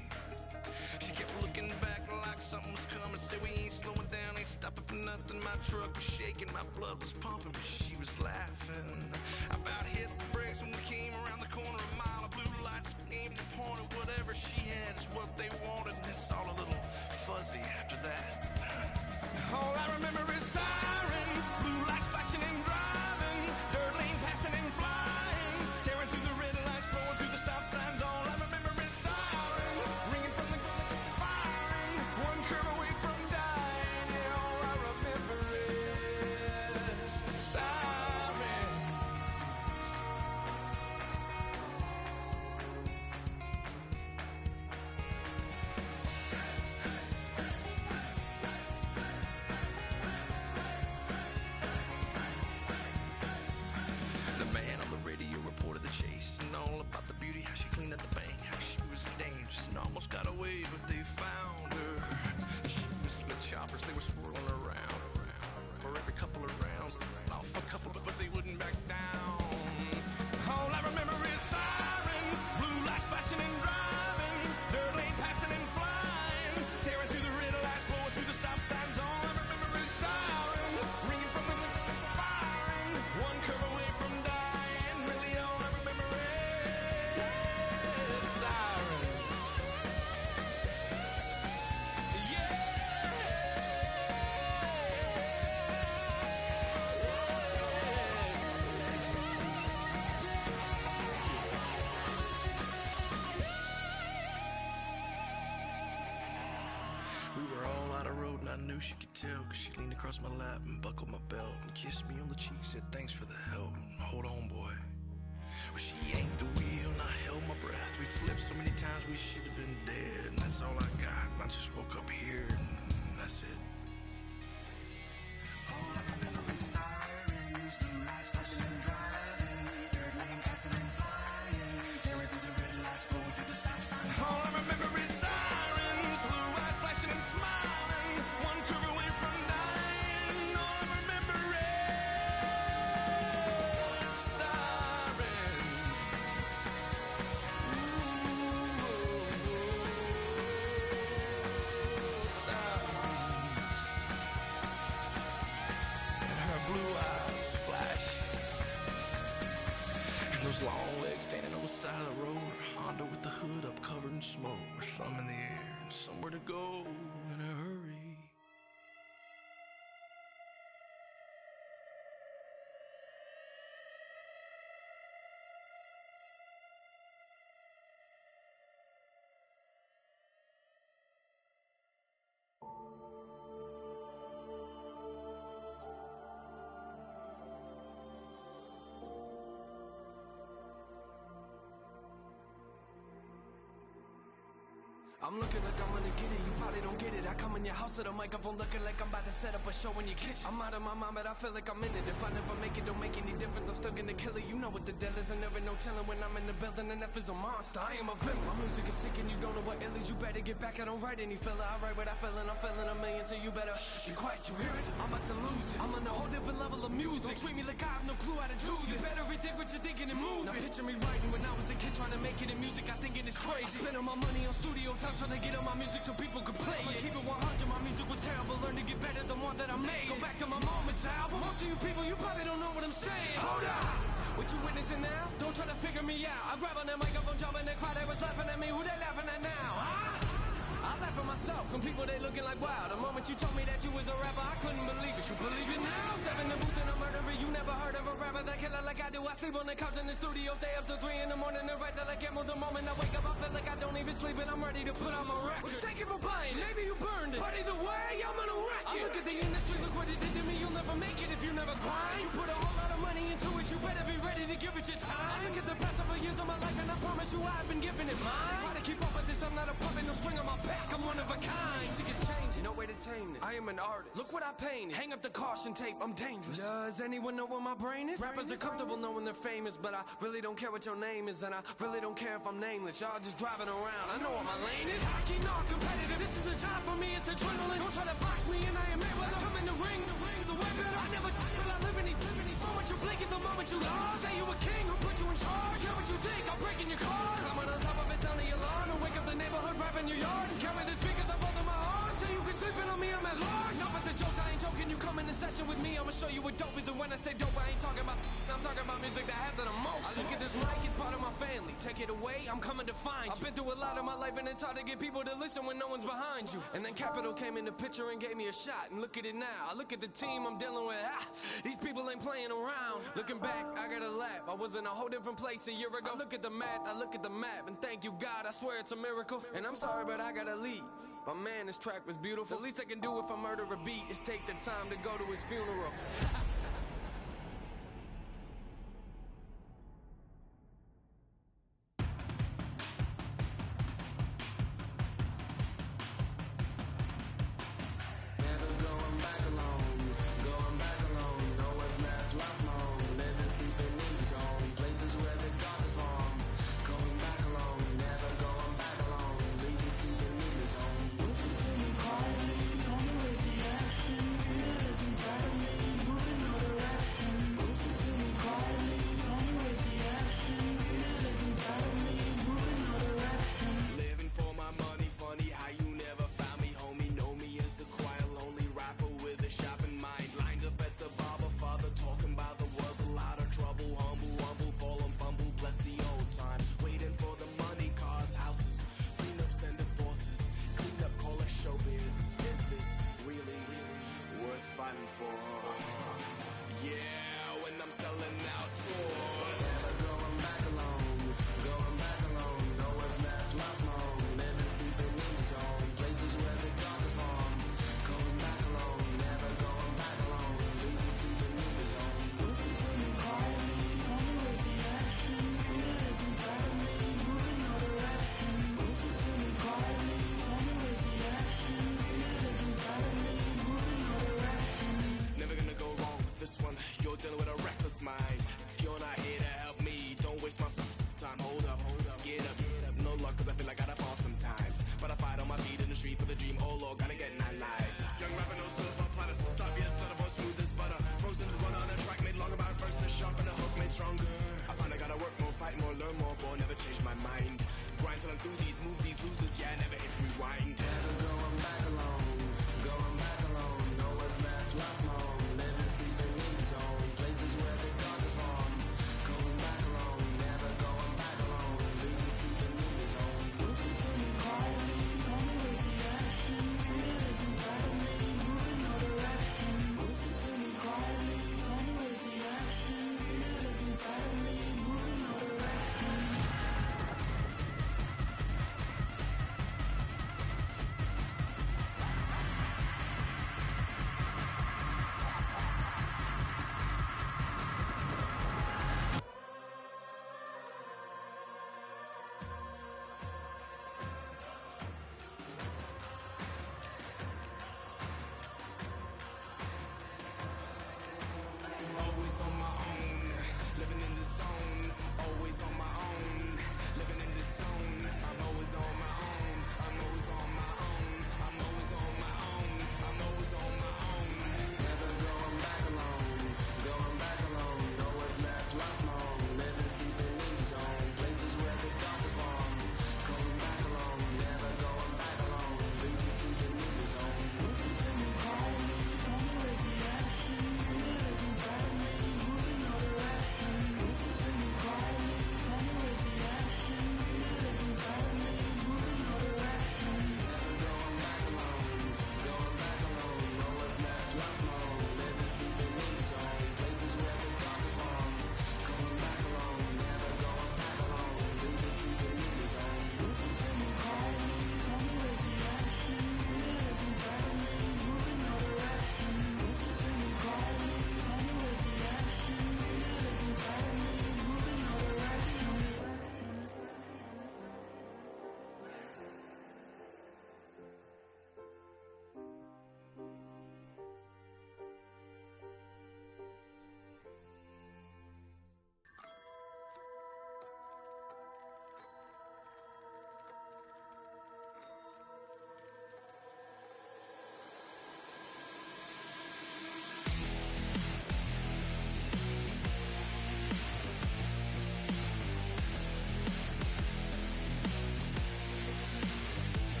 She kept looking back like something was coming. Said we ain't slowing down, ain't stopping for nothing. My truck was shaking, my blood was pumping, but she was laughing. I about hit the brakes when we came around the corner. A mile of blue lights aimed and pointed. Whatever she had is what they wanted. And it's all a little fuzzy after that. All I remember is sirens, blue lights flashing and driving, dirt lane passing and flying, tearing through the red lights, blowing through the stop signs. All I remember is sirens, ringing from the firing, one curve away from dying. Yeah, all I remember is sirens. The man on the radio reported the chase and all about the beauty, how she cleaned up the bank, how she was dangerous and almost got away, but they found her. She was in the choppers, they were swirling around. For every couple of rounds, they ran off a couple, but they wouldn't back down. All I remember is sirens, blue lights flashing and driving, dirt lane passing and flying, tearing through the red lights, blowing through the stop signs. All I remember is sirens, ringing from the firing, one curve away from dying. Really all I remember is sirens. Yeah. We were all out of road and I knew she could tell, cause she leaned across my lap and buckled my belt and kissed me on the cheek, said thanks for the help and hold on boy. Well, she yanked the wheel and I held my breath. We flipped so many times we should have been dead, and that's all I got. And I just woke up here and that's it. All I remember is sirens, blue lights flashing and driving, dirt lane passing and flying, tearing through the red lights, blowing through the stop signs. All I remember is sirens, blue lights flashing and smiling, one curve away from dying. All I remember is sirens. Sirens. And her blue eyes flashing, and those long legs standing on the side of the road. Honda with the hood up, covered in smoke, her thumb in the air, and somewhere to go in a hurry. I'm looking like I'm gonna get it, you probably don't get it. I come in your house with a microphone looking like I'm about to set up a show in your kitchen. I'm out of my mind, but I feel like I'm in it. If I never make it, don't make any difference. I'm still gonna kill it. You know what the deal is, and never no chillin' when I'm in the building. And F is a monster, I am a villain. My music is sick and you don't know what ill is. You better get back, I don't write any filler. I write what I feel and I'm feeling a million, so you better be quiet, you hear it? I'm about to lose it. I'm on a whole different level of music. Don't treat me like I have no clue how to do this. You better rethink what you're thinking and move. Now picture me writing when I was a kid trying to make it in music. I thinking it's crazy. I spend all my money on studio time trying to get on my music so people could play it. Keep it 100, my music was terrible. Learn to get better the more that I made. Go back to my Moments album. Most of you people, you probably don't know what I'm saying. Hold up! What you witnessing now? Don't try to figure me out. I grab on that microphone, jump in the crowd, they was laughing at me. Who they laughing at now? Huh? I laugh at myself. Some people, they looking like wow. The moment you told me that you was a rapper, I couldn't believe it. You believe it now? Step in the booth and I'm murdering. You never heard of a rapper that killer like I do. I sleep on the couch in the studio, stay up till 3 in the morning and write till I get more. The moment I wake up, I feel like I don't even sleep and I'm ready to put on my record. Well, thank you for buying. Maybe you burned it, but either way, I'm gonna wreck it. I look at the industry, look what it did to me. You'll never make it if you never grind. You put a whole lot of money into it, you better be ready to give it your time. I look at the past over years of my life and I promise you I've been giving it mine. Try to keep up with this, I'm not a puppet, no string on my back. I'm one of a kind. Music is changing, no way to tame this. I am an artist. Look what I painted. Hang up the caution tape, I'm dangerous. Does anyone know where my brain is? Rappers are comfortable knowing they're famous, but I really don't care what your name is, and I really don't care if I'm nameless. Y'all just driving around. I know what my lane is. Hockey, not competitive. This is a job for me, it's adrenaline. Don't try to box me, and I am Mayweather. Come in the ring, the way better. I never, but I live in these moments. You blink is the moment you lost. in your yard and carry the speakers up under my arm. So you can sleep in on me, I'm at large. Enough with the jokes, I ain't joking. You come in the session with me, I'ma show you what dope is. And when I say dope, I ain't talking about I'm talking about music that has an emotion. I look at this mic, it's part of my family. Take it away, I'm coming to find you. I've been through a lot of my life and it's hard to get people to listen when no one's behind you. And then Capital came in the picture and gave me a shot. And look at it now, I look at the team I'm dealing with. These people ain't playing around. Looking back, I got a lap. I was in a whole different place a year ago. I look at the math, I look at the map, and thank you God, I swear it's a miracle. And I'm sorry, but I gotta leave. But man, this track was beautiful. The least I can do if I murder a beat is take the time to go to his funeral. Quietly, don't always the action. Fear is inside of me, moving all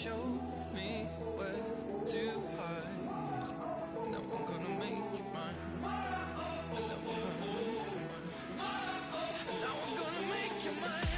show me where to hide. Now I'm gonna make you mine. And now I'm gonna make you mine. And now I'm gonna make you mine.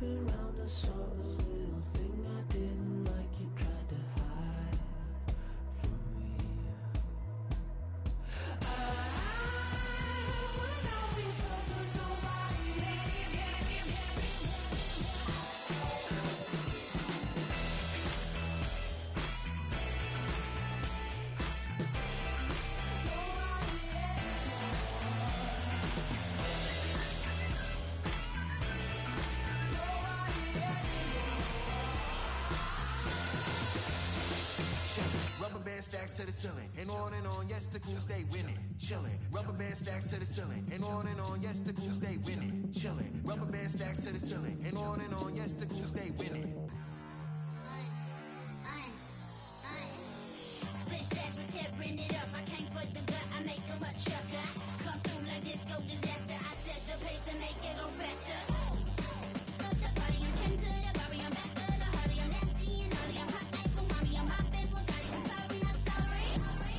wrapping around a sort of little thing I didn't like. You tried to hide from me. I would not be told there's nobody. Rubber band stacks to the ceiling, and on, yes, the crew stay winning, chilling. Rubber band stacks to the ceiling, and on, yes, the crew stay winning, chilling. Rubber band stacks to the ceiling, and on, yes, the crew stay winning. Split splash with tearing it up. I can't put the gut, I make them a chucker. Come through like disco disaster. I set the pace to make it go faster. Up the party, you came to the party. I'm back to the hardy. I'm nasty and naughty. I'm hot like umami. I'm hopping Bugatti. I'm sorry, not sorry.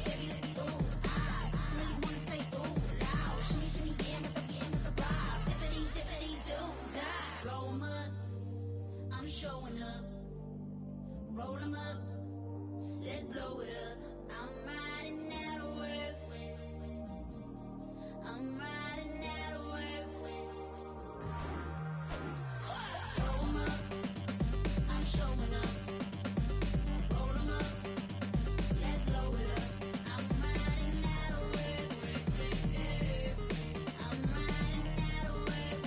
Baby, let me go. I really wanna say ooh loud. Shimmy, shimmy, yeah, with the vibe. Zippity, dippity, do, die. Roll 'em up. I'm showing up. Roll 'em up. Let's blow it up. I'm riding out of worth. I'm riding out of worth. Roll 'em up. I'm showing up. Roll 'em up. Let's blow it up. I'm riding out of worth. I'm riding out of worth.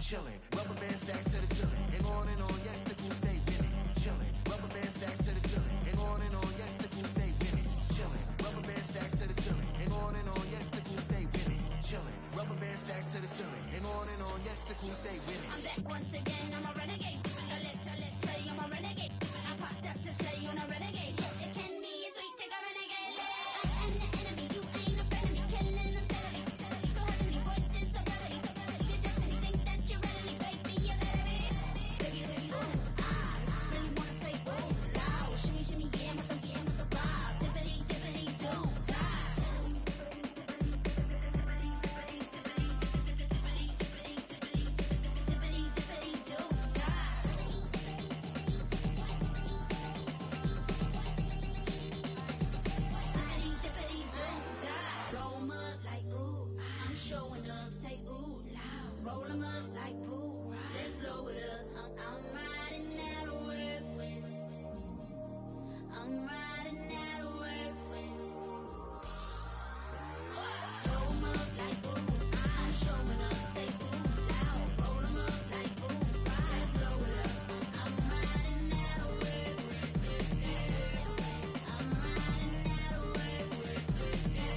Chilling, rubber band stacks to the ceiling, and on, yes, the crew stay winning, chilling. Rubber band stacks to the ceiling, and on, yes, the crew stay winning, chilling. Rubber band stacks to the ceiling, and on, yes, the crew stay winning, chilling. Rubber band stacks to the ceiling, and on, yes, the crew stay winning. I'm back once again, I'm a renegade. I let play, I'm a renegade. I popped up to slay on a renegade. It can be sweet, take a renegade. I am the enemy, you ain't a friend of me. Killing them steadily. So heavenly voices of melody. Your destiny, think that you're ready, baby, you're ready. Baby, ooh, I really wanna say ooh loud. Shimmy, shimmy, yeah, with the vibe. Zippity, dippity, do, die. Zippity, dippity, do, die. Zippity, dippity, do, die. Roll 'em up like ooh, I'm showing up. Say ooh loud. Roll 'em up like boo. Let's blow it up. I'm riding out of worth. I'm riding out of worth. Roll 'em up like ooh, I'm showing up. Say ooh loud. Roll 'em up like ooh, let's blow it up. I'm riding out of worth. I'm riding out of worth.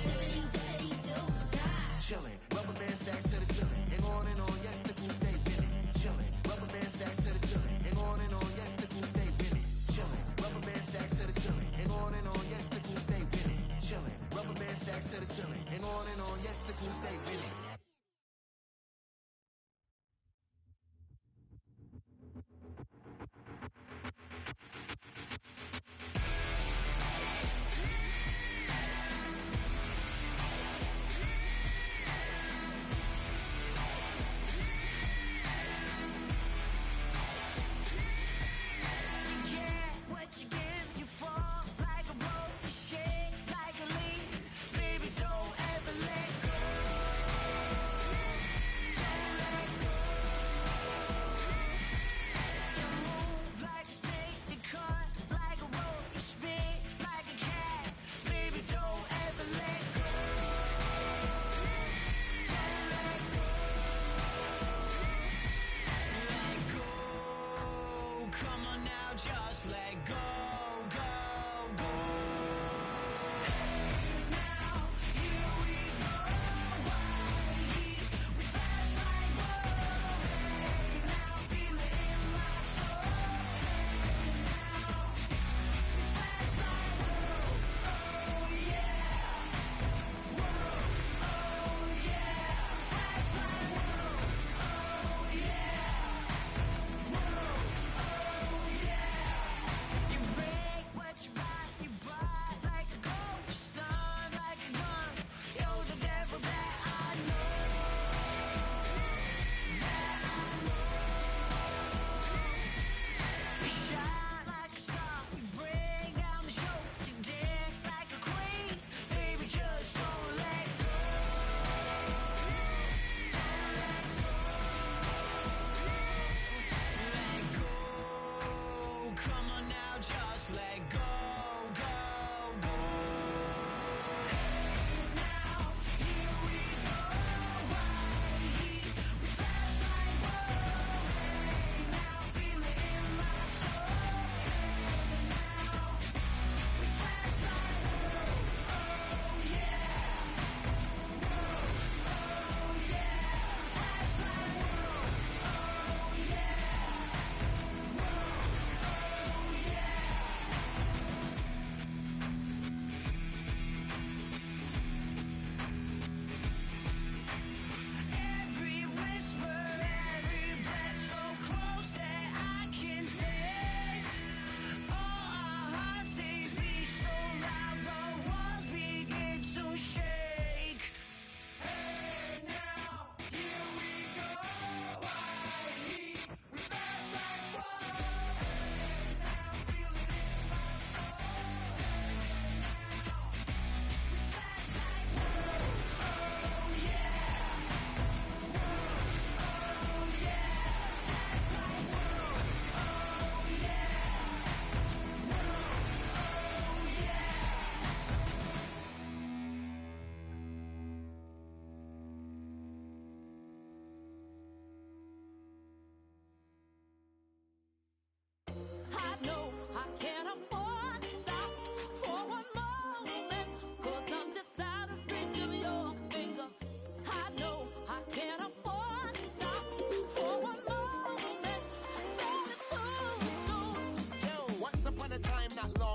Zippity, dippity, do, die. Chilling, rubber band stacks to the ceiling, and on, yes, the crew stay winning, chilling. Rubber band stacks to the ceiling, and on, yes, the crew stay winning, chilling. Rubber band stacks to the ceiling, and on, yes, the crew stay winning, chilling. Rubber band stacks to the ceiling, and on, yes, the crew stay winning. What you give, you fall like a rope, you shake like a leaf. Baby, don't ever let go.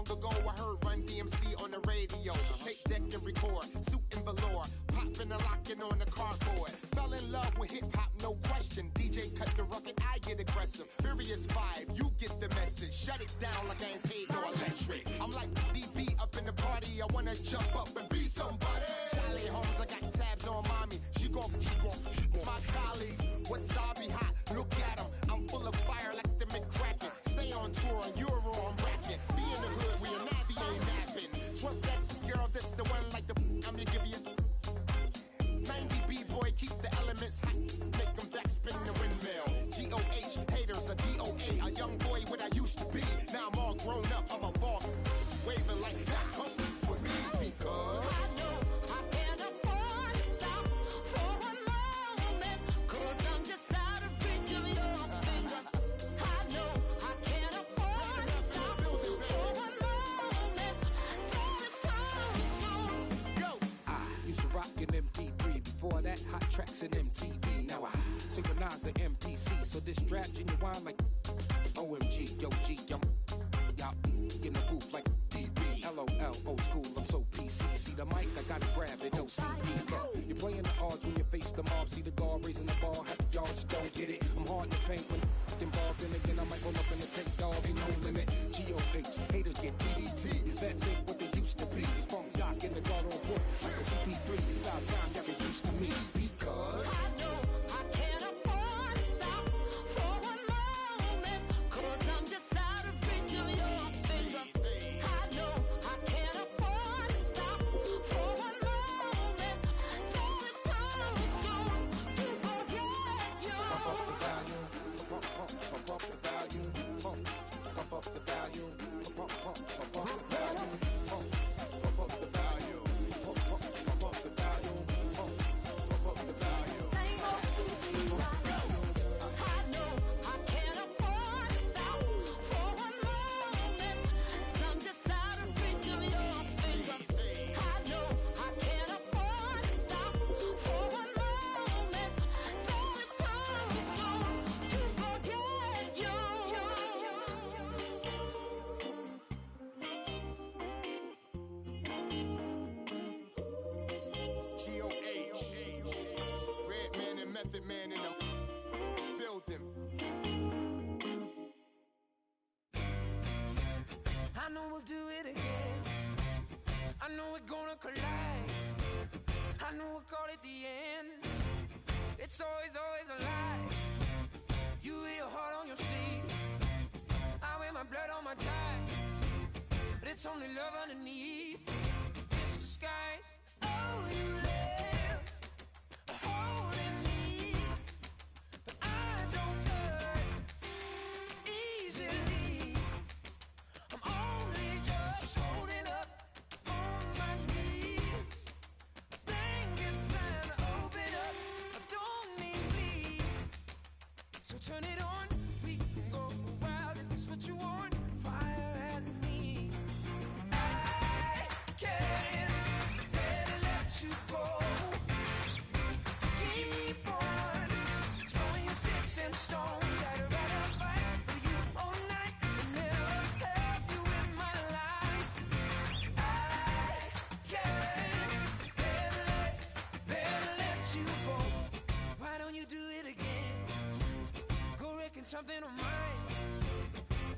long ago, I heard Run DMC on the radio. Tape deck and record, suit and velour, popping and locking on the cardboard. Fell in love with hip hop, no question. DJ cut the rugged, I get aggressive. Furious 5, you get the message. Shut it down like I ain't paid no electric. I'm like DB up in the party, I wanna jump up and be somebody. Charlie Holmes, I got tabs on mommy. She gon' my colleagues. Wasabi hot, look at them. I'm full of fire like the McCracken. Stay on tour on Euro, I'm rapping. Be in the hood, we a Navy ain't napping. Twerk that girl, this the one like the I'm gonna give you 90 B-boy, keep the elements hot. Make them back spin the windmill. G-O-H, haters, a D-O-A. A young boy what I used to be. Now I'm all grown up, I'm a boss. Waving like that, come with me because I know I can't afford to stop for one moment. Cause I'm just out of reach of your finger. I know I can't afford to stop for one moment. Let's go. I used to rock an MP3. Before that, hot tracks and MTV. Now I synchronize the MPC. So this strap genuine like OMG, yo G, y'all in the booth like DB. LOL, old school, I'm so PC. See the mic, I gotta grab it, no CD. You're playing the odds when you face the mob. See the guard raising the bar, happy y'all just don't get it. I'm hard in the paint when involved. And again, I might roll up in the tank dog, ain't no limit. G-O-H, haters get DDT. Is that ain't what they used to be? It's funk jock in the guard on point. Like a CP3, it's about time y'all get used to me. Because I know I can't afford to stop for one moment. Cause I'm just out of reach of your finger. I know I can't afford to stop for one moment. Though it's time to forget you. Pump up the volume, pump up the volume, pump up the volume, pump up the volume, pump up the volume, pump up the volume, pump up the volume. Let's go. I know I can't afford to stop for one moment. I'm just out of reach of your finger. I know I can't afford to stop for one moment. Though it's time to forget you. G-O-H, Red Man and Method Man in the building. I know we'll do it again. I know we're gonna collide. I know we'll call it the end. It's always a lie. You wear your heart on your sleeve. I wear my blood on my tie. But it's only love underneath. It's the sky. Oh, you live holding me, but I don't hurt easily. I'm only just holding up on my knees. Thing inside open up, I don't need bleed. So turn it on, we can go wild if it's what you want. Fire at me. I can't let you go. So keep on throwing your sticks and stones. I'd rather fight for you all night and never have you in my life. I can't let you go. Why don't you do it again? Go wrecking something of mine.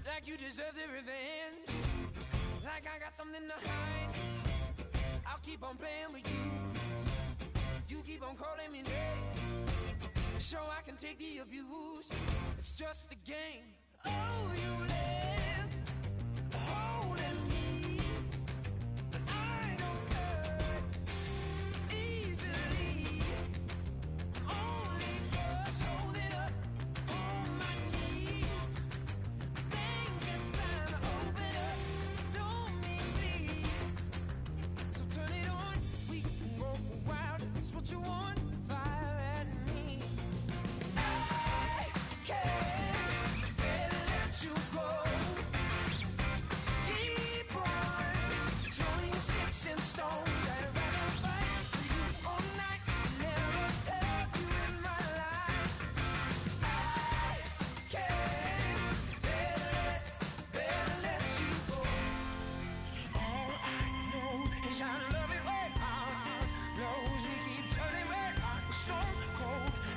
Like you deserve the revenge. Like I got something to hide. I'll keep on playing with you. You keep on calling me names. So I can take the abuse. It's just a game. Oh, you live holding me, but I don't hurt easily. Only just holding up on my knees. Think it's time to open up. Don't mean bleed. So turn it on. We can go wild. It's what you want. Fire at me. I can't let you go. So keep on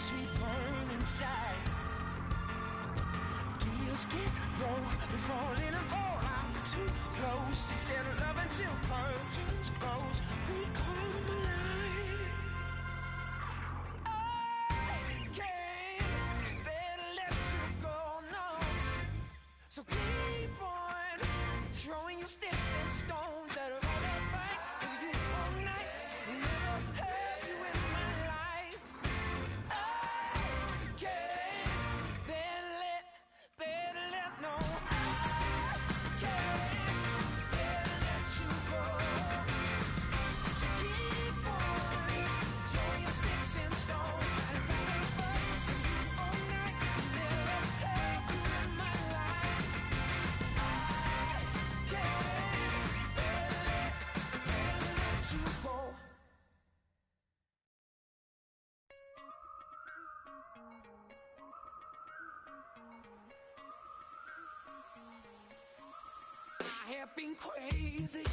sweet burn inside. Deals get broke, we fall in and fall out too close. Instead of loving till curtains close, we come alive. I can't bear to let you go, no. So keep on throwing your sticks and stones at a fight for you all night. Will never have you in my life. I can't bear to let no. I can't bear to let you go. So keep on throwing your sticks and stones at a fight for you all night. Will never have you in my life. I can't bear to let you go. I have been crazy.